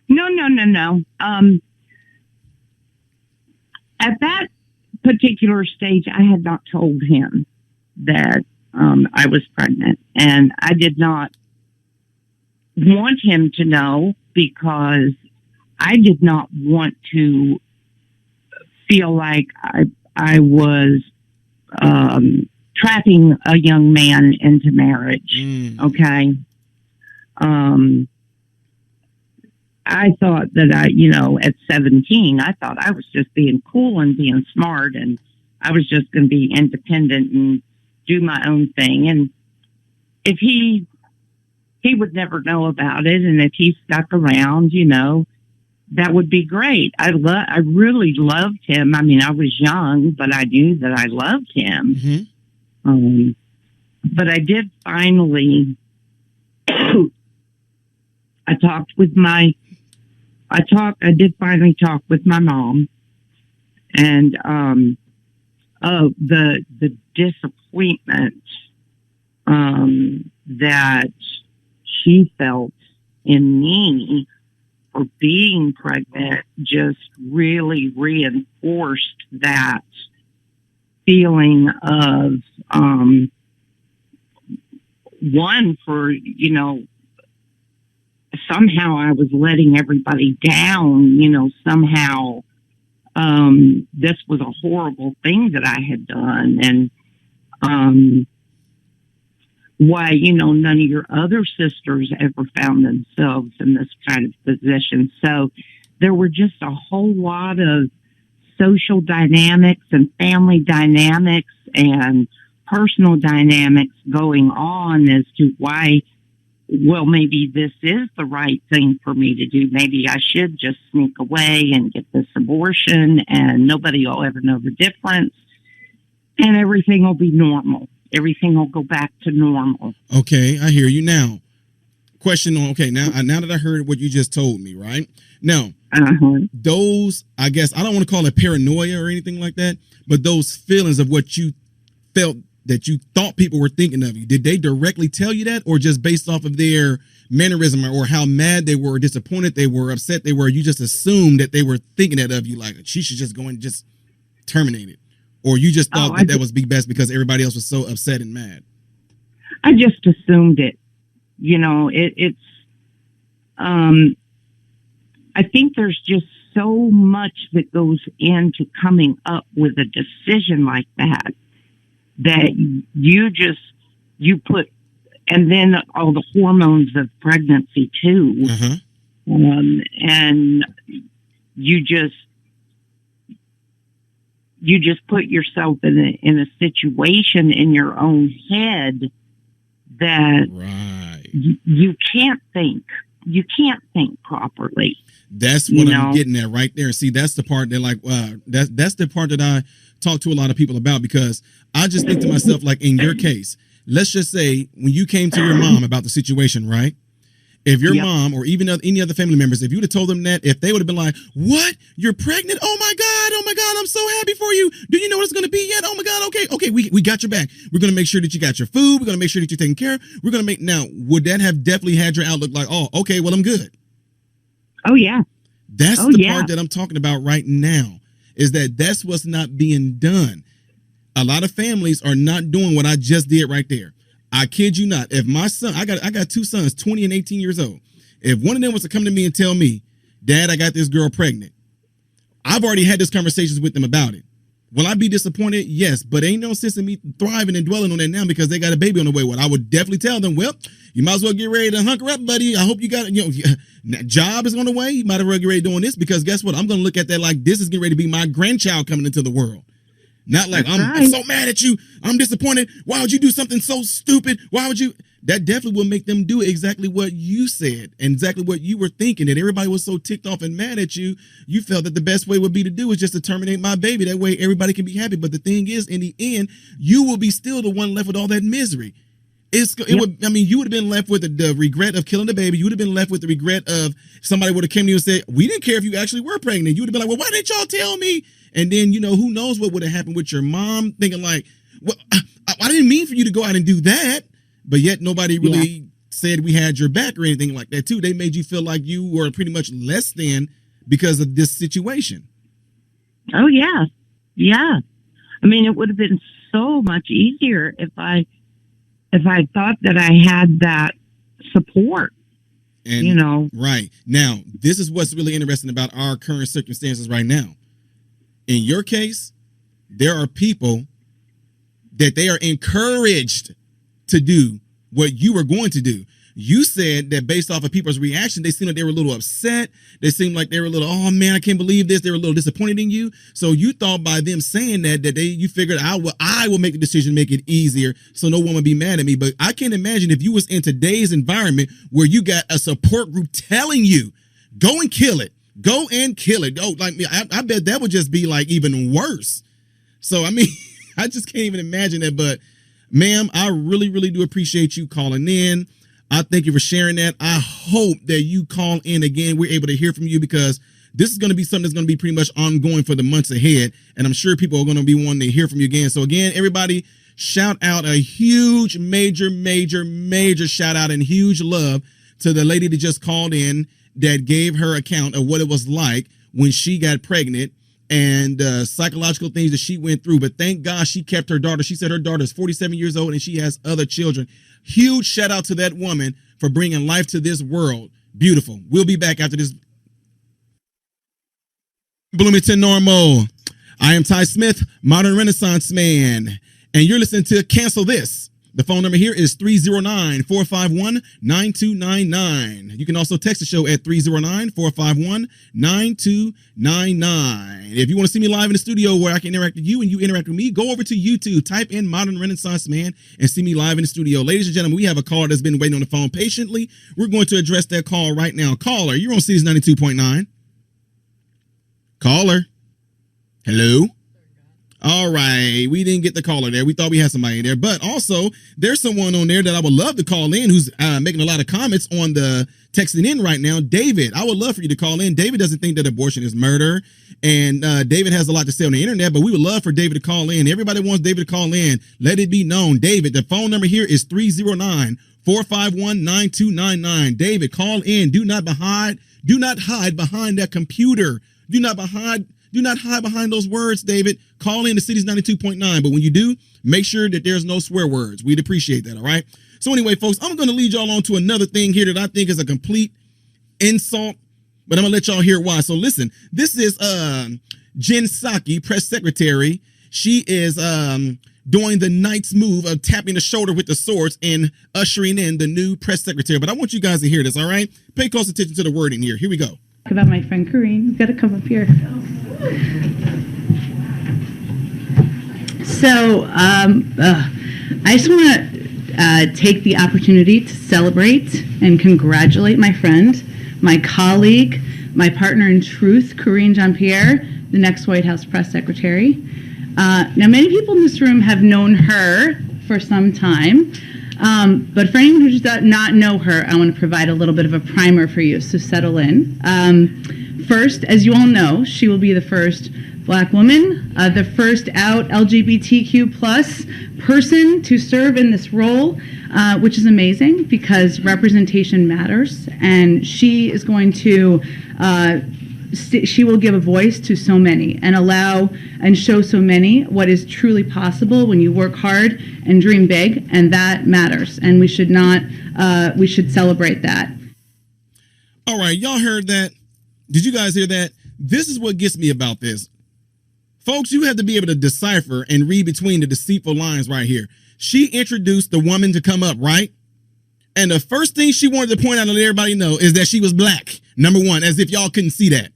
No. At that particular stage, I had not told him that I was pregnant, and I did not want him to know because I did not want to feel like I was trapping a young man into marriage. Okay. I thought that at 17, I thought I was just being cool and being smart, and I was just going to be independent and do my own thing. And if he would never know about it, and if he stuck around, that would be great. I really loved him. I mean, I was young, but I knew that I loved him. Mm-hmm. But I did finally. I did finally talk with my mom, and the disappointment that she felt in me for being pregnant just really reinforced that feeling of somehow I was letting everybody down, somehow this was a horrible thing that I had done. And why, none of your other sisters ever found themselves in this kind of position. So there were just a whole lot of social dynamics and family dynamics and personal dynamics going on as to why, well, maybe this is the right thing for me to do. Maybe I should just sneak away and get this abortion, and nobody will ever know the difference, and everything will be normal. Everything will go back to normal. Okay, I hear you now. Question on, okay, now that I heard what you just told me, right? Now, those, I guess, I don't want to call it paranoia or anything like that, but those feelings of what you felt that you thought people were thinking of you, did they directly tell you that, or just based off of their mannerism or how mad they were, disappointed they were, upset they were, you just assumed that they were thinking that of you, like she should just go and just terminate it? Or you just thought that was be best because everybody else was so upset and mad? I just assumed it. I think there's just so much that goes into coming up with a decision like that, that you put, and then all the hormones of pregnancy too. And you just put yourself in a situation in your own head that you can't think. You can't think properly. That's what I'm getting at right there. See, that's the part that that's the part that I talk to a lot of people about, because I just think to myself, like in your case, let's just say when you came to your mom about the situation, right? If your mom or even any other family members, if you would have told them that, if they would have been like, what? You're pregnant? Oh my God, I'm so happy for you. Do you know what it's going to be yet? Oh my God, okay, we got your back. We're going to make sure that you got your food. We're going to make sure that you're taken care of. We're going to make, now, would that have definitely had your outlook like, oh, okay, well, I'm good? Oh, yeah. That's the part that I'm talking about right now, is that's what's not being done. A lot of families are not doing what I just did right there. I kid you not. If my son, I got two sons, 20 and 18 years old. If one of them was to come to me and tell me, Dad, I got this girl pregnant, I've already had these conversations with them about it. Will I be disappointed? Yes, but ain't no sense in me thriving and dwelling on that now because they got a baby on the way. What I would definitely tell them, well, you might as well get ready to hunker up, buddy. I hope you got, job is on the way. You might as well get ready doing this, because guess what? I'm going to look at that like this is getting ready to be my grandchild coming into the world. Not like I'm so mad at you. I'm disappointed. Why would you do something so stupid? Why would you? That definitely will make them do exactly what you said and exactly what you were thinking. And everybody was so ticked off and mad at you. You felt that the best way would be to do is just to terminate my baby. That way everybody can be happy. But the thing is, in the end, you will be still the one left with all that misery. You would have been left with the regret of killing the baby. You would have been left with the regret of somebody would have come to you and said, we didn't care if you actually were pregnant. You would have been like, well, why didn't y'all tell me? And then, who knows what would have happened with your mom thinking like, well, I didn't mean for you to go out and do that. But yet nobody really said we had your back or anything like that, too. They made you feel like you were pretty much less than because of this situation. Oh, yeah. Yeah. I mean, it would have been so much easier if I thought that I had that support. And, Right. Now, this is what's really interesting about our current circumstances right now. In your case, there are people that they are encouraged to do what you were going to do. You said that based off of people's reaction, they seemed like they were a little upset. They seemed like they were a little, oh man, I can't believe this. They were a little disappointed in you. So you thought by them saying that you figured I will make the decision, make it easier so no one would be mad at me. But I can't imagine if you was in today's environment where you got a support group telling you, go and kill it. Go and kill it. Oh, like I bet that would just be like even worse. So, I mean, I just can't even imagine that. But ma'am, I really, really do appreciate you calling in. I thank you for sharing that. I hope that you call in again. We're able to hear from you, because this is going to be something that's going to be pretty much ongoing for the months ahead. And I'm sure people are going to be wanting to hear from you again. So again, everybody, shout out a huge, major shout out and huge love to the lady that just called in that gave her account of what it was like when she got pregnant and psychological things that she went through. But thank God she kept her daughter. She said her daughter is 47 years old and she has other children. Huge shout out to that woman for bringing life to this world. Beautiful. We'll be back after this. Bloomington Normal. I am Ty Smith, Modern Renaissance Man, and you're listening to Cancel This. The phone number here is 309-451-9299. You can also text the show at 309-451-9299. If you want to see me live in the studio where I can interact with you and you interact with me, go over to YouTube, type in Modern Renaissance Man, and see me live in the studio. Ladies and gentlemen, we have a caller that's been waiting on the phone patiently. We're going to address that call right now. Caller, you're on Cities 92.9. Caller. Hello? All right, we didn't get the caller there. We thought we had somebody there, but also there's someone on there that I would love to call in who's making a lot of comments on the texting in right now. David, I would love for you to call in. David doesn't think that abortion is murder, and David has a lot to say on the internet, but we would love for David to call in. Everybody wants David to call in. Let it be known. David, the phone number here is 309-451-9299. David, call in. Do not hide behind that computer. Do not hide behind those words, David. Call in to Cities 92.9. But when you do, make sure that there's no swear words. We'd appreciate that, all right? So anyway, folks, I'm going to lead y'all on to another thing here that I think is a complete insult but I'm gonna let y'all hear why. So listen, this is Jen Psaki, press secretary. She is doing the knight's move of tapping the shoulder with the swords and ushering in the new press secretary. But I want you guys to hear this, all right? Pay close attention to the wording here. Here we go. About my friend Karine. You've got to come up here. So I just want to take the opportunity to celebrate and congratulate my friend, my colleague, my partner in truth, Karine Jean-Pierre, the next White House press secretary. Now, many people in this room have known her for some time, but for anyone who does not know her, I want to provide a little bit of a primer for you, so settle in. First, as you all know, she will be the first Black woman, the first out LGBTQ plus person to serve in this role, which is amazing because representation matters, and she is going to she will give a voice to so many and allow and show so many what is truly possible when you work hard and dream big, and that matters, and we should not we should celebrate that. All right, y'all heard that? Did you guys hear that? This is what gets me about this. Folks, you have to be able to decipher and read between the deceitful lines right here. She introduced the woman to come up, right? And the first thing she wanted to point out and let everybody know is that she was Black. Number one, as if y'all couldn't see that.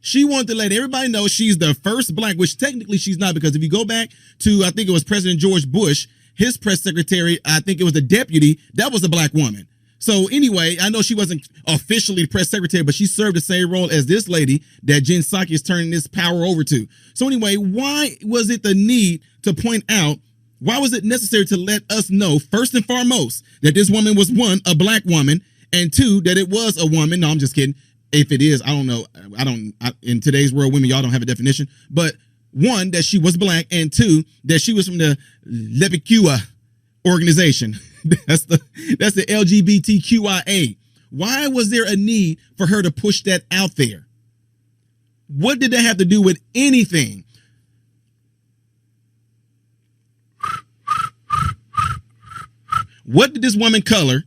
She wanted to let everybody know she's the first Black, which technically she's not, because if you go back to, I think it was President George Bush, his press secretary, I think it was the deputy, that was a Black woman. So anyway, I know she wasn't officially press secretary, but she served the same role as this lady that Jen Psaki is turning this power over to. So anyway, why was it the need to point out, why was it necessary to let us know, first and foremost, that this woman was, one, a Black woman, and two, that it was a woman? No, I'm just kidding. If it is, I don't know. In today's world, women, y'all don't have a definition. But one, that she was Black, and two, that she was from the LGBTQIA organization. That's the LGBTQIA. Why was there a need for her to push that out there? What did that have to do with anything? What did this woman color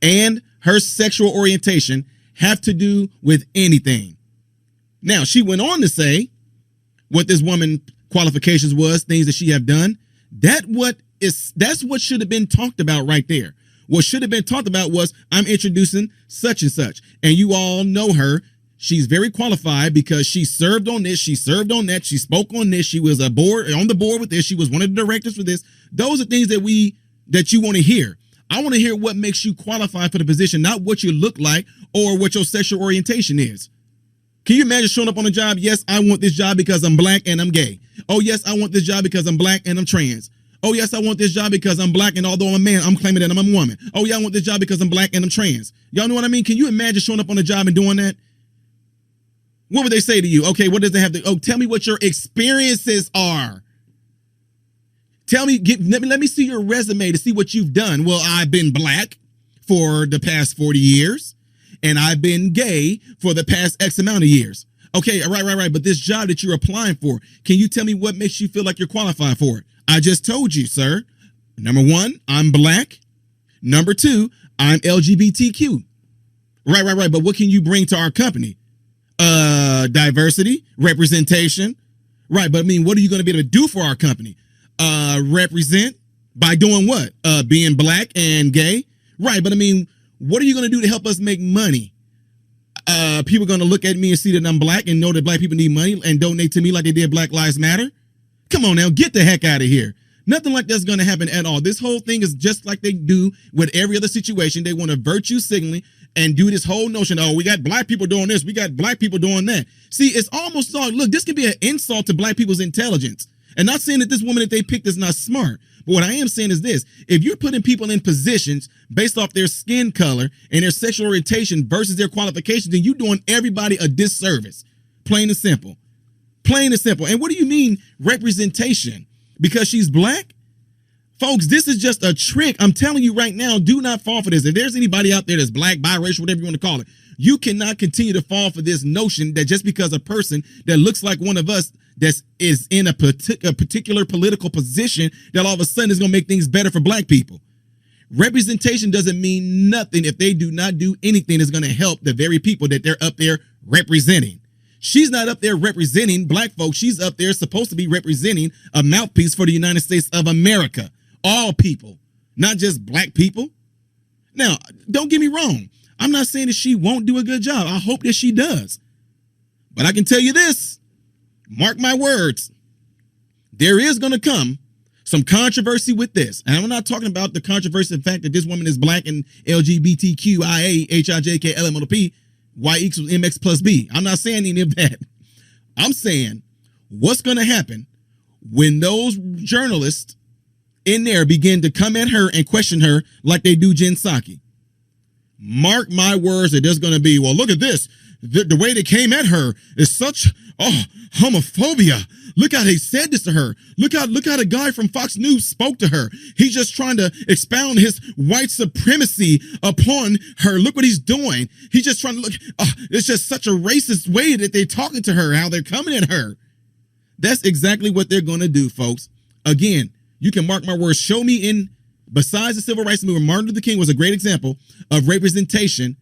and her sexual orientation have to do with anything? Now, she went on to say what this woman qualifications was, things that she have done. That's what should have been talked about right there. What should have been talked about was, I'm introducing such and such. And you all know her. She's very qualified because she served on this, she served on that, she spoke on this, she was on the board with this, she was one of the directors for this. Those are things that you want to hear. I want to hear what makes you qualified for the position, not what you look like or what your sexual orientation is. Can you imagine showing up on a job? Yes, I want this job because I'm Black and I'm gay. Oh, yes, I want this job because I'm Black and I'm trans. Oh, yes, I want this job because I'm Black and although I'm a man, I'm claiming that I'm a woman. Oh, yeah, I want this job because I'm Black and I'm trans. Y'all know what I mean? Can you imagine showing up on a job and doing that? What would they say to you? Okay, what does they have to, tell me what your experiences are. Tell me, let me see your resume to see what you've done. Well, I've been Black for the past 40 years, and I've been gay for the past X amount of years. Okay, right. But this job that you're applying for, can you tell me what makes you feel like you're qualified for it? I just told you, sir. Number one, I'm Black. Number two, I'm LGBTQ. Right. But what can you bring to our company? Diversity, representation. Right, but I mean, what are you going to be able to do for our company? Represent by doing what? Being Black and gay? Right, but I mean, what are you going to do to help us make money? People are going to look at me and see that I'm Black and know that Black people need money and donate to me like they did Black Lives Matter? Come on now, get the heck out of here. Nothing like that's going to happen at all. This whole thing is just like they do with every other situation. They want to virtue signaling and do this whole notion, oh, we got Black people doing this, we got Black people doing that. See, it's almost all, look, this could be an insult to Black people's intelligence. And not saying that this woman that they picked is not smart. But what I am saying is this: if you're putting people in positions based off their skin color and their sexual orientation versus their qualifications, then you're doing everybody a disservice. Plain and simple. Plain and simple. And what do you mean representation? Because she's Black? Folks, this is just a trick. I'm telling you right now, do not fall for this. If there's anybody out there that's Black, biracial, whatever you want to call it, you cannot continue to fall for this notion that just because a person that looks like one of us that is in a particular political position, that all of a sudden is going to make things better for Black people. Representation doesn't mean nothing if they do not do anything that's going to help the very people that they're up there representing. She's not up there representing black folks. She's up there supposed to be representing a mouthpiece for the United States of America. All people, not just black people. Now, don't get me wrong. I'm not saying that she won't do a good job. I hope that she does. But I can tell you this, mark my words, there is going to come some controversy with this. And I'm not talking about the controversy, the fact that this woman is black and LGBTQIA, HIJK, LMNOP, Y equals MX plus B. I'm not saying any of that. I'm saying what's going to happen when those journalists in there begin to come at her and question her like they do Jen Psaki. Mark my words that there's going to be, well, look at this. The way they came at her is such homophobia. Look how they said this to her. Look how the guy from Fox News spoke to her. He's just trying to expound his white supremacy upon her. Look what he's doing. He's just trying to look. It's just such a racist way that they're talking to her, how they're coming at her. That's exactly what they're going to do, folks. Again, you can mark my words. Show me in, besides the civil rights movement, Martin Luther King was a great example of representation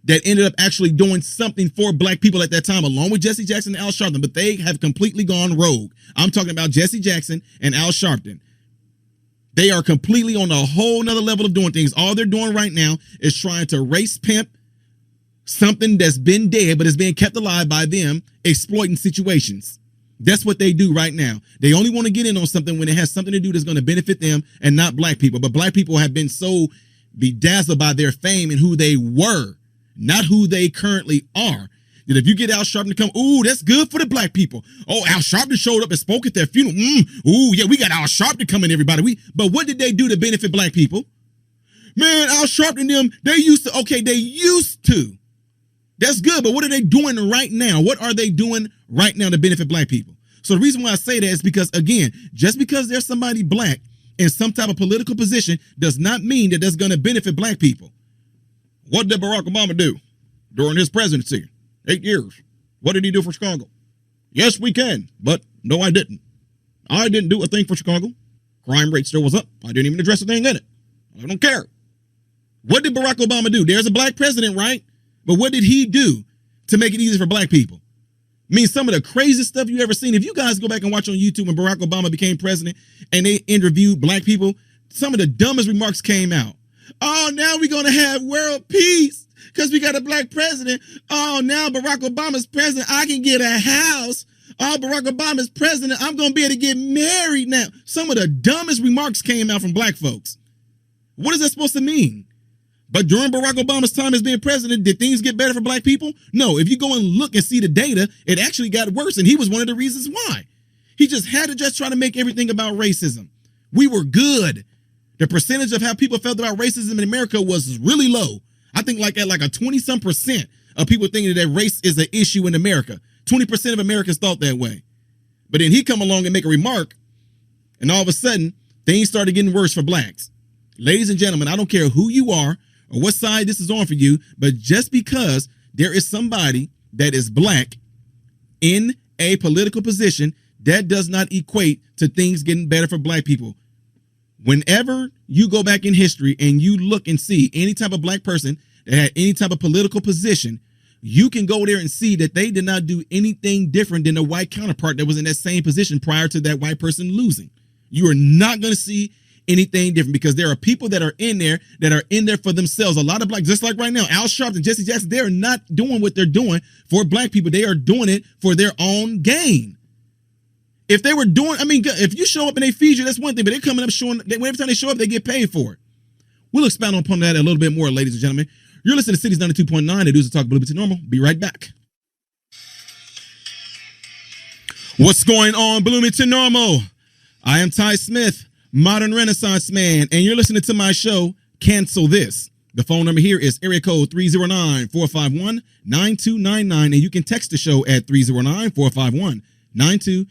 that ended up actually doing something for black people at that time, along with Jesse Jackson and Al Sharpton, but they have completely gone rogue. I'm talking about Jesse Jackson and Al Sharpton. They are completely on a whole nother level of doing things. All they're doing right now is trying to race pimp something that's been dead, but is being kept alive by them exploiting situations. That's what they do right now. They only want to get in on something when it has something to do that's going to benefit them and not black people. But black people have been so bedazzled by their fame and who they were, not who they currently are, that if you get Al Sharpton to come, ooh, that's good for the black people. Oh, Al Sharpton showed up and spoke at their funeral. Ooh, yeah, we got Al Sharpton coming, everybody. But what did they do to benefit black people? Man, Al Sharpton them, they used to. That's good, but what are they doing right now? What are they doing right now to benefit black people? So the reason why I say that is because, again, just because there's somebody black in some type of political position does not mean that that's going to benefit black people. What did Barack Obama do during his presidency? 8 years. What did he do for Chicago? Yes, we can, but no, I didn't. I didn't do a thing for Chicago. Crime rate still was up. I didn't even address a thing in it. I don't care. What did Barack Obama do? There's a black president, right? But what did he do to make it easy for black people? I mean, some of the craziest stuff you ever seen. If you guys go back and watch on YouTube when Barack Obama became president and they interviewed black people, some of the dumbest remarks came out. Oh, now we're going to have world peace because we got a black president. Oh, now Barack Obama's president, I can get a house. Oh, Barack Obama's president, I'm going to be able to get married now. Some of the dumbest remarks came out from black folks. What is that supposed to mean? But during Barack Obama's time as being president, did things get better for black people? No. If you go and look and see the data, it actually got worse. And he was one of the reasons why. He just had to just try to make everything about racism. We were good. The percentage of how people felt about racism in America was really low. I think like at like a 20-some% of people thinking that race is an issue in America. 20% of Americans thought that way. But then he come along and make a remark, and all of a sudden, things started getting worse for blacks. Ladies and gentlemen, I don't care who you are or what side this is on for you, but just because there is somebody that is black in a political position, that does not equate to things getting better for black people. Whenever you go back in history and you look and see any type of black person that had any type of political position, you can go there and see that they did not do anything different than the white counterpart that was in that same position prior to that white person losing. You are not going to see anything different because there are people that are in there for themselves. A lot of black, just like right now, Al Sharpton, Jesse Jackson, they're not doing what they're doing for black people. They are doing it for their own gain. If they were doing, I mean, if you show up and they feed you, that's one thing, but they're coming up showing, every time they show up, they get paid for it. We'll expound upon that a little bit more, ladies and gentlemen. You're listening to Cities 92.9, the Dudes That Talk Bloomington Normal. Be right back. What's going on, Bloomington Normal? I am Ty Smith, Modern Renaissance Man, and you're listening to my show, Cancel This. The phone number here is area code 309-451-9299, and you can text the show at 309-451-9299.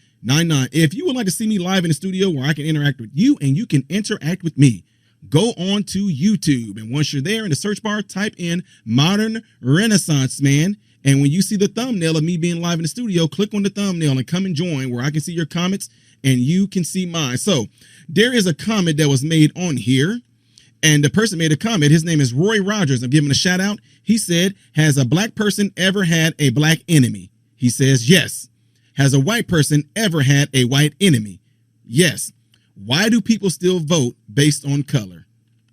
If you would like to see me live in the studio where I can interact with you and you can interact with me, go on to YouTube. And once you're there in the search bar, type in Modern Renaissance Man. And when you see the thumbnail of me being live in the studio, click on the thumbnail and come and join where I can see your comments and you can see mine. So there is a comment that was made on here. And the person made a comment. His name is Roy Rogers. I'm giving a shout out. He said, has a black person ever had a black enemy? He says, yes. Has a white person ever had a white enemy? Yes. Why do people still vote based on color?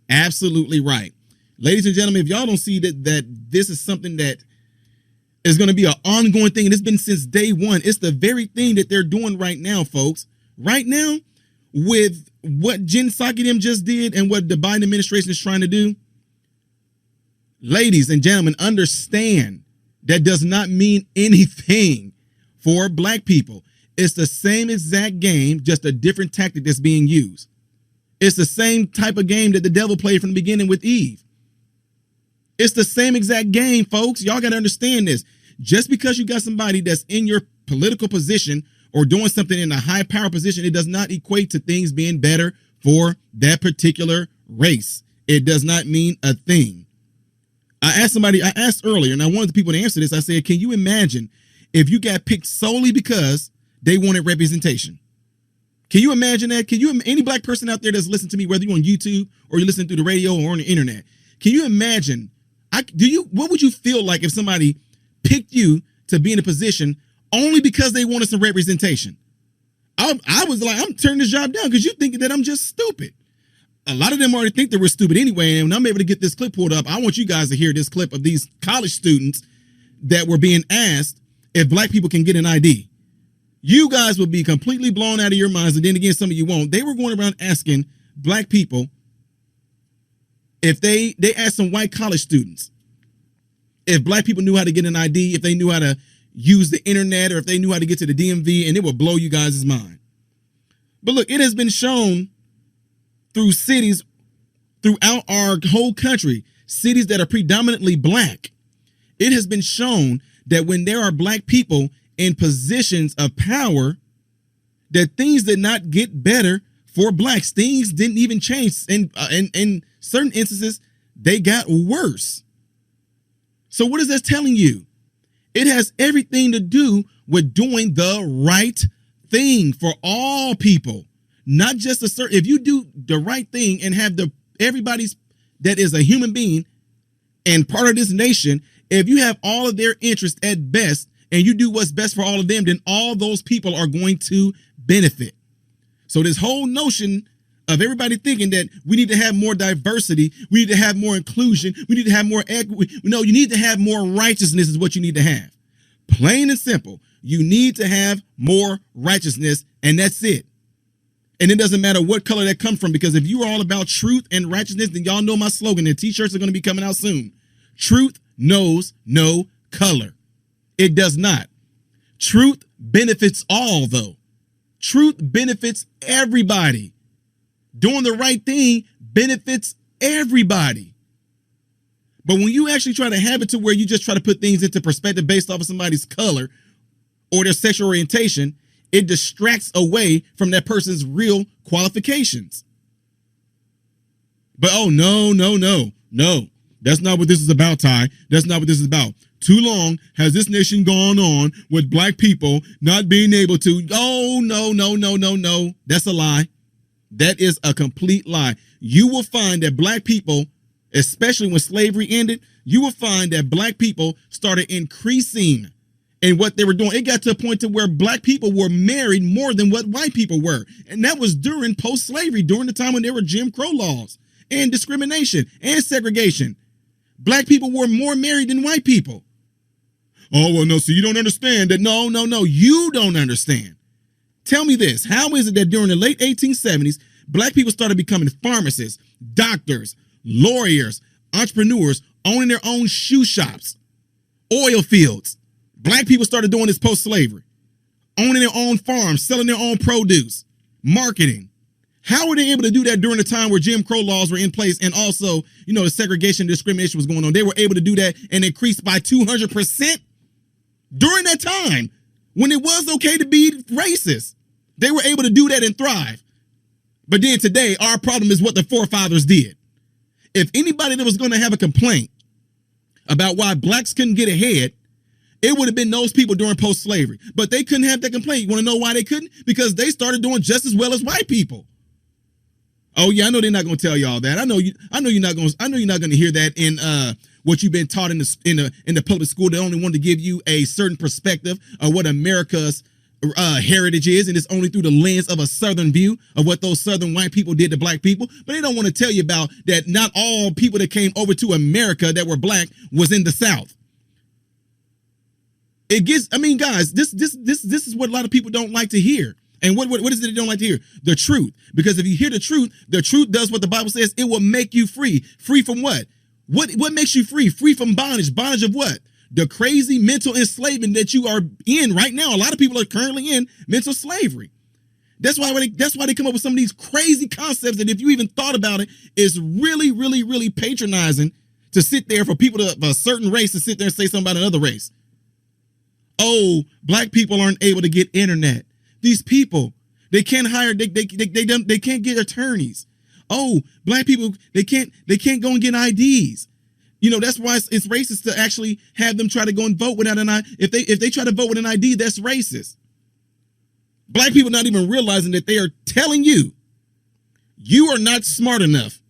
Absolutely right. Ladies and gentlemen, if y'all don't see that this is something that is going to be an ongoing thing, and it's been since day one, it's the very thing that they're doing right now, folks. Right now, with what Jen Psaki them just did and what the Biden administration is trying to do, ladies and gentlemen, understand that does not mean anything for black people. It's the same exact game, just a different tactic that's being used. It's the same type of game that the devil played from the beginning with Eve. It's the same exact game, folks. Y'all got to understand this. Just because you got somebody that's in your political position or doing something in a high power position, it does not equate to things being better for that particular race. It does not mean a thing. I asked earlier, and I wanted the people to answer this. I said, can you imagine if you got picked solely because they wanted representation? Can you imagine that? Any black person out there that's listening to me, whether you're on YouTube or you're listening through the radio or on the internet, can you imagine? What would you feel like if somebody picked you to be in a position only because they wanted some representation? I was like, I'm turning this job down because you think that I'm just stupid. A lot of them already think that we're stupid anyway. And when I'm able to get this clip pulled up, I want you guys to hear this clip of these college students that were being asked if black people can get an ID. You guys will be completely blown out of your minds. And then again, some of you won't. They were going around asking black people if they asked some white college students if black people knew how to get an ID, if they knew how to use the internet, or if they knew how to get to the DMV, and it would blow you guys' mind. But look, it has been shown through cities throughout our whole country, cities that are predominantly black. It has been shown that when there are black people in positions of power, that things did not get better for blacks. Things didn't even change. And in certain instances, they got worse. So what is that telling you? It has everything to do with doing the right thing for all people, not just a certain. If you do the right thing and have everybody's that is a human being and part of this nation, if you have all of their interests at best and you do what's best for all of them, then all those people are going to benefit. So this whole notion of everybody thinking that we need to have more diversity, we need to have more inclusion, we need to have more equity. No, you need to have more righteousness is what you need to have. Plain and simple. You need to have more righteousness, and that's it. And it doesn't matter what color that comes from, because if you are all about truth and righteousness, then y'all know my slogan. The t-shirts are going to be coming out soon. Truth knows no color. It does not. Truth benefits all, though. Truth benefits everybody. Doing the right thing benefits everybody. But when you actually try to have it to where you just try to put things into perspective based off of somebody's color or their sexual orientation, it distracts away from that person's real qualifications. But oh, no. That's not what this is about, Ty. That's not what this is about. Too long has this nation gone on with black people not being able to. Oh, no. That's a lie. That is a complete lie. You will find that black people, especially when slavery ended, you will find that black people started increasing in what they were doing. It got to a point to where black people were married more than what white people were. And that was during post-slavery, during the time when there were Jim Crow laws and discrimination and segregation. Black people were more married than white people. Oh, well, no, so you don't understand that. No, you don't understand. Tell me this. How is it that during the late 1870s, black people started becoming pharmacists, doctors, lawyers, entrepreneurs, owning their own shoe shops, oil fields? Black people started doing this post-slavery, owning their own farms, selling their own produce, marketing. How were they able to do that during the time where Jim Crow laws were in place and also, the segregation and discrimination was going on? They were able to do that and increase by 200% during that time when it was okay to be racist. They were able to do that and thrive. But then today, our problem is what the forefathers did. If anybody that was going to have a complaint about why blacks couldn't get ahead, it would have been those people during post-slavery. But they couldn't have that complaint. You want to know why they couldn't? Because they started doing just as well as white people. Oh yeah, I know they're not gonna tell y'all that. I know you're not gonna hear that in what you've been taught in the public school. They only want to give you a certain perspective of what America's heritage is, and it's only through the lens of a Southern view of what those Southern white people did to black people. But they don't want to tell you about that. Not all people that came over to America that were black was in the South. It gets. I mean, guys, this is what a lot of people don't like to hear. And what is it they don't like to hear? The truth. Because if you hear the truth does what the Bible says. It will make you free. Free from what? What makes you free? Free from bondage. Bondage of what? The crazy mental enslavement that you are in right now. A lot of people are currently in mental slavery. That's why they come up with some of these crazy concepts that if you even thought about it, is really, really, really patronizing to sit there for people of a certain race to sit there and say something about another race. Oh, black people aren't able to get internet. These people, they can't hire, they can't get attorneys. Oh, black people, they can't go and get IDs. You know, that's why it's racist to actually have them try to go and vote without an ID. If they try to vote with an ID, that's racist. Black people not even realizing that they are telling you, you are not smart enough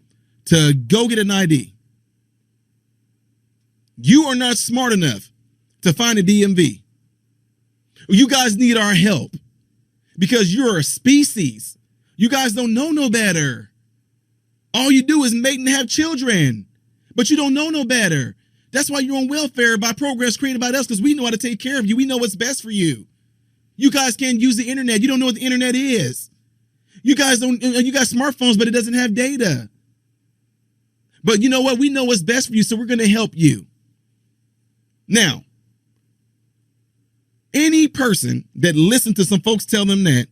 to go get an ID. You are not smart enough to find a DMV. You guys need our help because you're a species. You guys don't know no better. All you do is mate and have children, but you don't know no better. That's why you're on welfare by programs created by us, because we know how to take care of you. We know what's best for you. You guys can't use the internet. You don't know what the internet is. You guys got smartphones, but it doesn't have data. But you know what? We know what's best for you, so we're going to help you. Now, any person that listens to some folks tell them that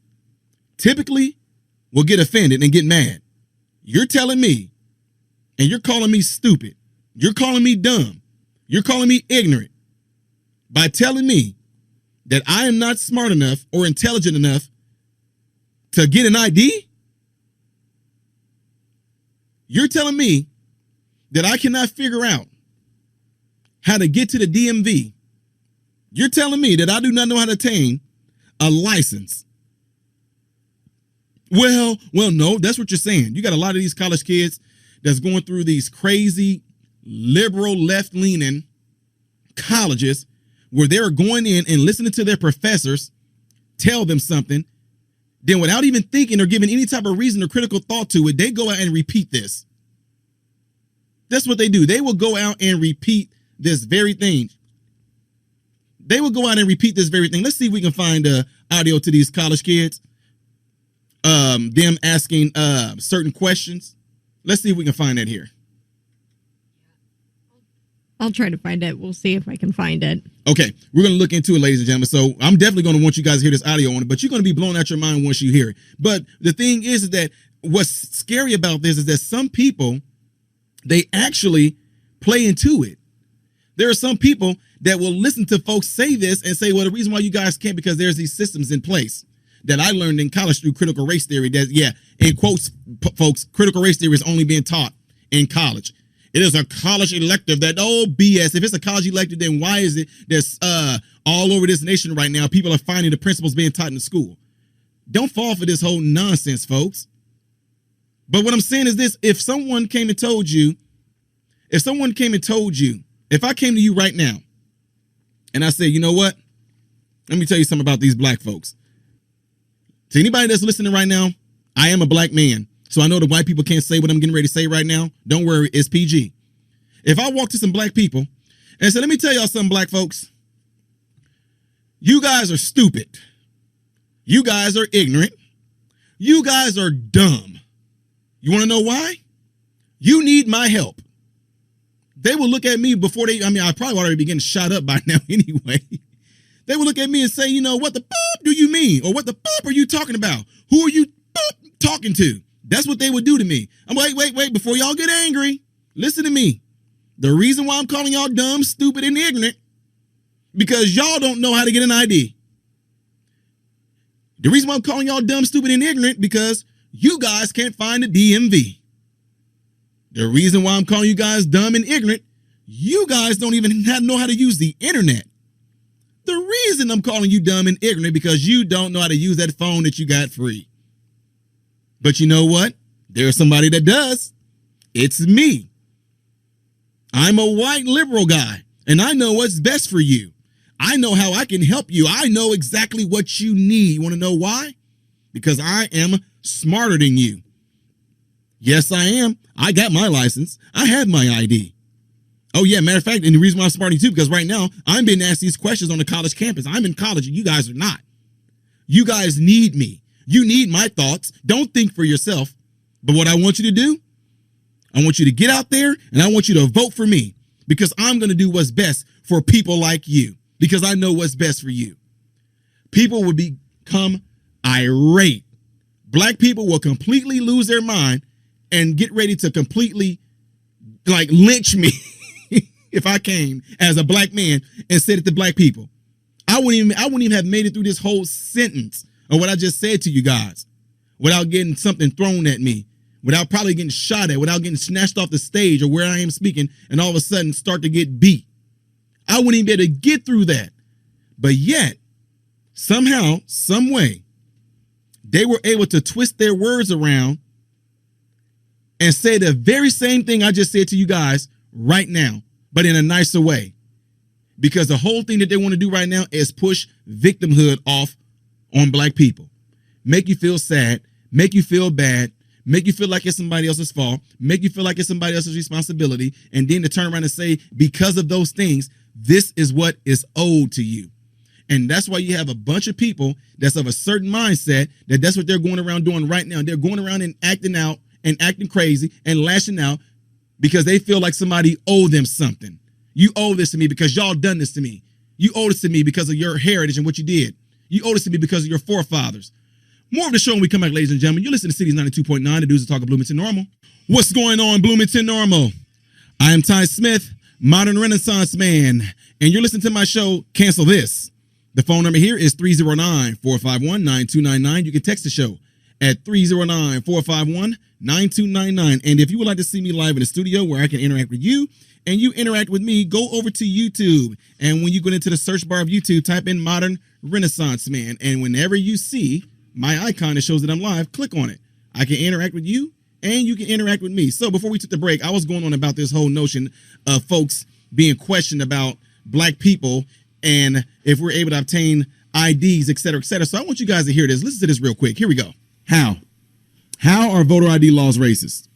typically will get offended and get mad. You're telling me, and you're calling me stupid. You're calling me dumb. You're calling me ignorant by telling me that I am not smart enough or intelligent enough to get an ID? You're telling me that I cannot figure out how to get to the DMV. You're telling me that I do not know how to obtain a license. Well, no, that's what you're saying. You got a lot of these college kids that's going through these crazy liberal left-leaning colleges where they're going in and listening to their professors tell them something. Then without even thinking or giving any type of reason or critical thought to it, they go out and repeat this. That's what they do. They will go out and repeat this very thing. Let's see if we can find audio to these college kids. Them asking certain questions. Let's see if we can find that here. I'll try to find it. We'll see if I can find it. Okay, we're going to look into it, ladies and gentlemen. So I'm definitely going to want you guys to hear this audio on it, but you're going to be blown out your mind once you hear it. But the thing is that what's scary about this is that some people, they actually play into it. There are some people that will listen to folks say this and say, well, the reason why you guys can't, because there's these systems in place that I learned in college through critical race theory. That, yeah, in quotes, folks, critical race theory is only being taught in college. It is a college elective. That old BS. If it's a college elective, then why is it that's all over this nation right now? People are finding the principles being taught in the school. Don't fall for this whole nonsense, folks. But what I'm saying is this: if someone came and told you, if I came to you right now and I said, you know what? Let me tell you something about these black folks. To anybody that's listening right now, I am a black man. So I know the white people can't say what I'm getting ready to say right now. Don't worry, it's PG. If I walk to some black people and say, let me tell y'all something, black folks. You guys are stupid. You guys are ignorant. You guys are dumb. You want to know why? You need my help. They will look at me before I probably already be getting shot up by now anyway. They will look at me and say, you know, what the fuck do you mean? Or what the fuck are you talking about? Who are you talking to? That's what they would do to me. I'm like, wait, before y'all get angry, listen to me. The reason why I'm calling y'all dumb, stupid, and ignorant, because y'all don't know how to get an ID. The reason why I'm calling y'all dumb, stupid, and ignorant, because you guys can't find the DMV. The reason why I'm calling you guys dumb and ignorant, you guys don't even know how to use the internet. The reason I'm calling you dumb and ignorant, because you don't know how to use that phone that you got free. But you know what? There's somebody that does. It's me. I'm a white liberal guy, and I know what's best for you. I know how I can help you. I know exactly what you need. You want to know why? Because I am smarter than you. Yes, I am. I got my license. I have my ID. Oh, yeah, matter of fact, and the reason why I'm smarter too, because right now I'm being asked these questions on the college campus. I'm in college, and you guys are not. You guys need me. You need my thoughts. Don't think for yourself. But what I want you to do, I want you to get out there, and I want you to vote for me, because I'm going to do what's best for people like you, because I know what's best for you. People will become irate. Black people will completely lose their mind and get ready to completely lynch me if I came as a black man and said it to black people. I wouldn't even have made it through this whole sentence of what I just said to you guys without getting something thrown at me, without probably getting shot at, without getting snatched off the stage or where I am speaking and all of a sudden start to get beat. I wouldn't even be able to get through that. But yet, somehow, some way, they were able to twist their words around and say the very same thing I just said to you guys right now, but in a nicer way. Because the whole thing that they want to do right now is push victimhood off on black people. Make you feel sad, make you feel bad, make you feel like it's somebody else's fault, make you feel like it's somebody else's responsibility, and then to turn around and say, because of those things, this is what is owed to you. And that's why you have a bunch of people that's of a certain mindset that's what they're going around doing right now. They're going around and acting out and acting crazy and lashing out because they feel like somebody owed them something. You owe this to me because y'all done this to me. You owe this to me because of your heritage and what you did. You owe this to me because of your forefathers. More of the show when we come back, ladies and gentlemen. You listen to Cities 92.9, the dudes that talk of Bloomington Normal. What's going on, Bloomington Normal? I am Ty Smith, modern Renaissance man, and you're listening to my show, Cancel This. The phone number here is 309-451-9299. You can text the show at 309-451-9299. And if you would like to see me live in the studio where I can interact with you and you interact with me, go over to YouTube. And when you go into the search bar of YouTube, type in Modern Renaissance Man. And whenever you see my icon that shows that I'm live, click on it. I can interact with you and you can interact with me. So before we took the break, I was going on about this whole notion of folks being questioned about black people and if we're able to obtain IDs, et cetera, et cetera. So I want you guys to hear this. Listen to this real quick. Here we go. How are voter ID laws racist?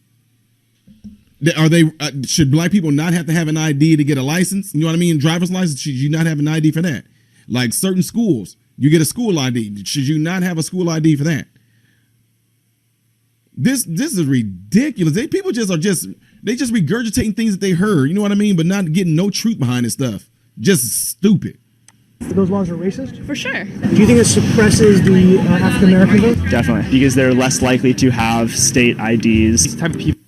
Are they? Should black people not have to have an ID to get a license? You know what I mean? Driver's license. Should you not have an ID for that? Like certain schools, you get a school ID. Should you not have a school ID for that? This is ridiculous. People just regurgitating things that they heard. You know what I mean? But not getting no truth behind this stuff. Just stupid. Those laws are racist? For sure. Do you think it suppresses the African American vote? Definitely, because they're less likely to have state IDs. These type of people.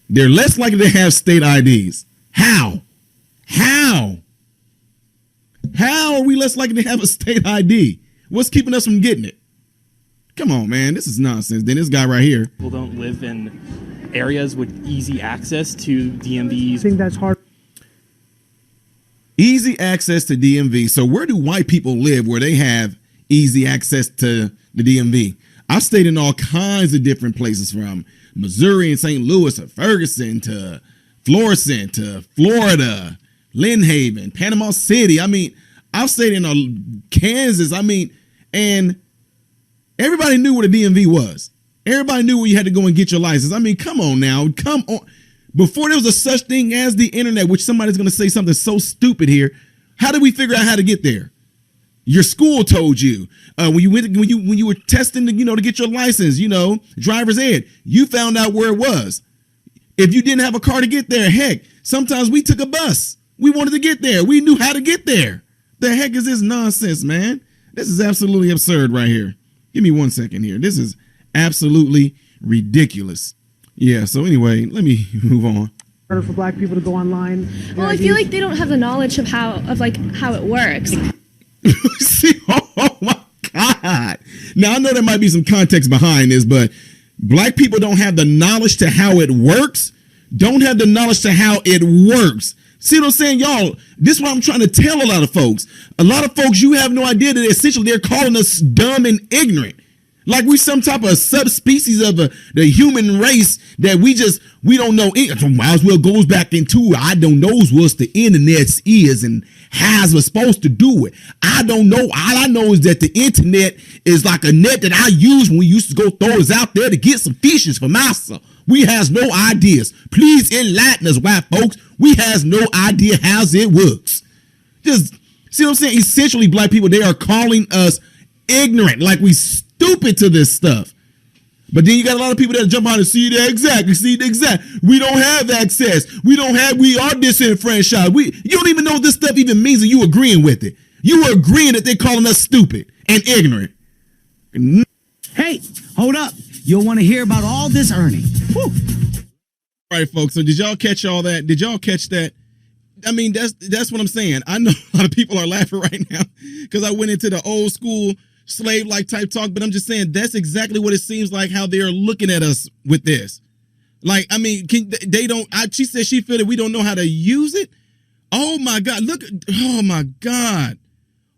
They're less likely to have state IDs. How? How are we less likely to have a state ID? What's keeping us from getting it? Come on, man. This is nonsense. Then this guy right here. People don't live in areas with easy access to DMVs. I think that's hard. Easy access to DMV. So where do white people live where they have easy access to the DMV? I've stayed in all kinds of different places, from Missouri and St. Louis to Ferguson to Florissant to Florida, Lynn Haven, Panama City. I mean, I've stayed in Kansas. I mean, and everybody knew what a DMV was. Everybody knew where you had to go and get your license. I mean, come on now. Come on. Before there was a such thing as the internet, which somebody's going to say something so stupid here, how did we figure out how to get there? Your school told you. When you were testing to get your license, driver's ed, you found out where it was. If you didn't have a car to get there, heck, sometimes we took a bus. We wanted to get there. We knew how to get there. The heck is this nonsense, man? This is absolutely absurd right here. Give me 1 second here. This is absolutely ridiculous. Yeah, so anyway, let me move on. Harder for black people to go online. Well, I feel like they don't have the knowledge of how it works. See, oh my God. Now, I know there might be some context behind this, but black people don't have the knowledge to how it works. Don't have the knowledge to how it works. See what I'm saying, y'all? This is what I'm trying to tell a lot of folks. A lot of folks, you have no idea that essentially they're calling us dumb and ignorant. Like we some type of subspecies of the human race that we don't know. So might as well goes back into I don't know what the internet is and how's we're supposed to do it. I don't know. All I know is that the internet is like a net that I use when we used to go throw us out there to get some fishes for massa. We has no ideas. Please enlighten us, white folks. We has no idea how it works. Just see what I'm saying? Essentially, black people, they are calling us ignorant, like we stupid to this stuff. But then you got a lot of people that jump on and see the exact. We don't have access. We are disenfranchised. You don't even know what this stuff even means, and you agreeing with it. You are agreeing that they're calling us stupid and ignorant. Hey, hold up. You'll want to hear about all this, Ernie. Whew. All right, folks. So did y'all catch all that? Did y'all catch that? I mean, that's what I'm saying. I know a lot of people are laughing right now because I went into the old school slave-like type talk, but I'm just saying that's exactly what it seems like how they're looking at us with this. Like, I mean, she said she feel that we don't know how to use it. Oh my God, oh my God.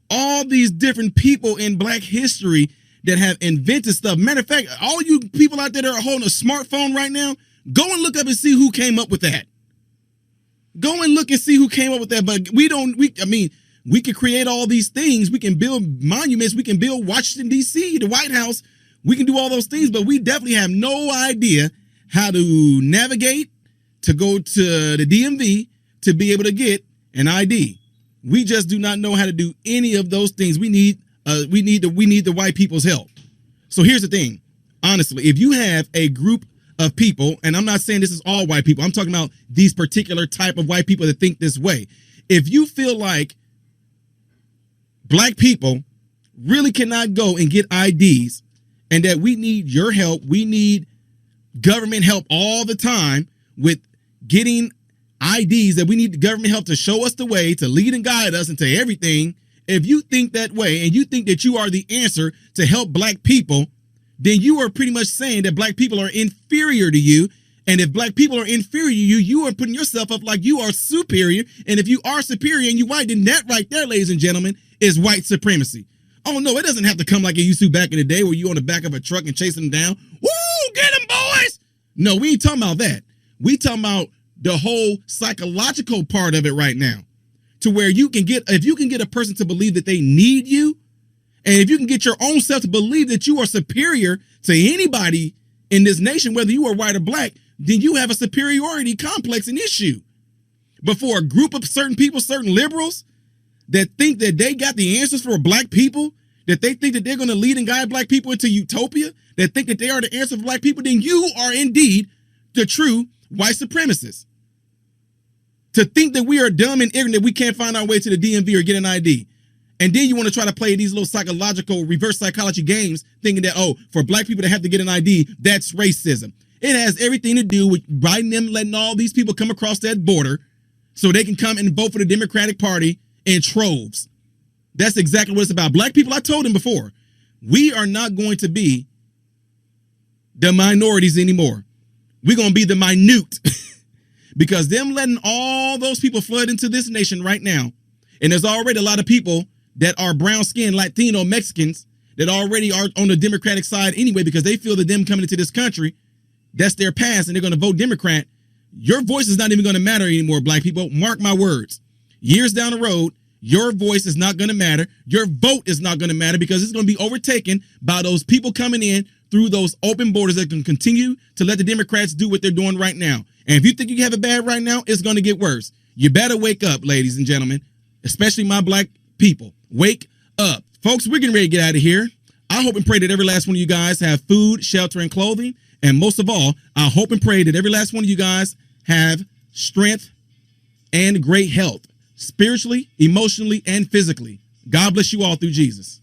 All these different people in Black history that have invented stuff. Matter of fact, all you people out there that are holding a smartphone right now, go and look up and see who came up with that. Go and look and see who came up with that. But we can create all these things. We can build monuments. We can build Washington, D.C., the White House. We can do all those things, but we definitely have no idea how to navigate, to go to the DMV, to be able to get an ID. We just do not know how to do any of those things. We need the white people's help. So here's the thing. Honestly, if you have a group of people, and I'm not saying this is all white people, I'm talking about these particular type of white people that think this way. If you feel like Black people really cannot go and get IDs and that we need your help, we need government help all the time with getting IDs, that we need the government help to show us the way, to lead and guide us into everything. If you think that way and you think that you are the answer to help Black people, then you are pretty much saying that Black people are inferior to you. And if Black people are inferior to you, you are putting yourself up like you are superior. And if you are superior and you white, then that right there, ladies and gentlemen, is white supremacy. Oh no, it doesn't have to come like it used to back in the day where you on the back of a truck and chasing them down. Woo, get them, boys. No, we ain't talking about that. We talking about the whole psychological part of it right now, to where if you can get a person to believe that they need you, and if you can get your own self to believe that you are superior to anybody in this nation, whether you are white or Black, then you have a superiority complex and issue. But for a group of certain people, certain liberals that think that they got the answers for Black people, that they think that they're going to lead and guide Black people into utopia, that think that they are the answer for Black people, then you are indeed the true white supremacist. To think that we are dumb and ignorant, that we can't find our way to the DMV or get an ID. And then you want to try to play these little psychological reverse psychology games, thinking that, oh, for Black people to have to get an ID, that's racism. It has everything to do with Biden them letting all these people come across that border so they can come and vote for the Democratic Party in troves. That's exactly what it's about. Black people, I told them before, we are not going to be the minorities anymore. We're going to be the minute. Because them letting all those people flood into this nation right now, and there's already a lot of people that are brown skinned, Latino, Mexicans, that already are on the Democratic side anyway, because they feel that them coming into this country, that's their past, and they're going to vote Democrat. Your voice is not even going to matter anymore, Black people. Mark my words. Years down the road, your voice is not going to matter. Your vote is not going to matter, because it's going to be overtaken by those people coming in through those open borders that can continue to let the Democrats do what they're doing right now. And if you think you have it bad right now, it's going to get worse. You better wake up, ladies and gentlemen, especially my Black people. Wake up. Folks, we're getting ready to get out of here. I hope and pray that every last one of you guys have food, shelter, and clothing. And most of all, I hope and pray that every last one of you guys have strength and great health, spiritually, emotionally, and physically. God bless you all through Jesus.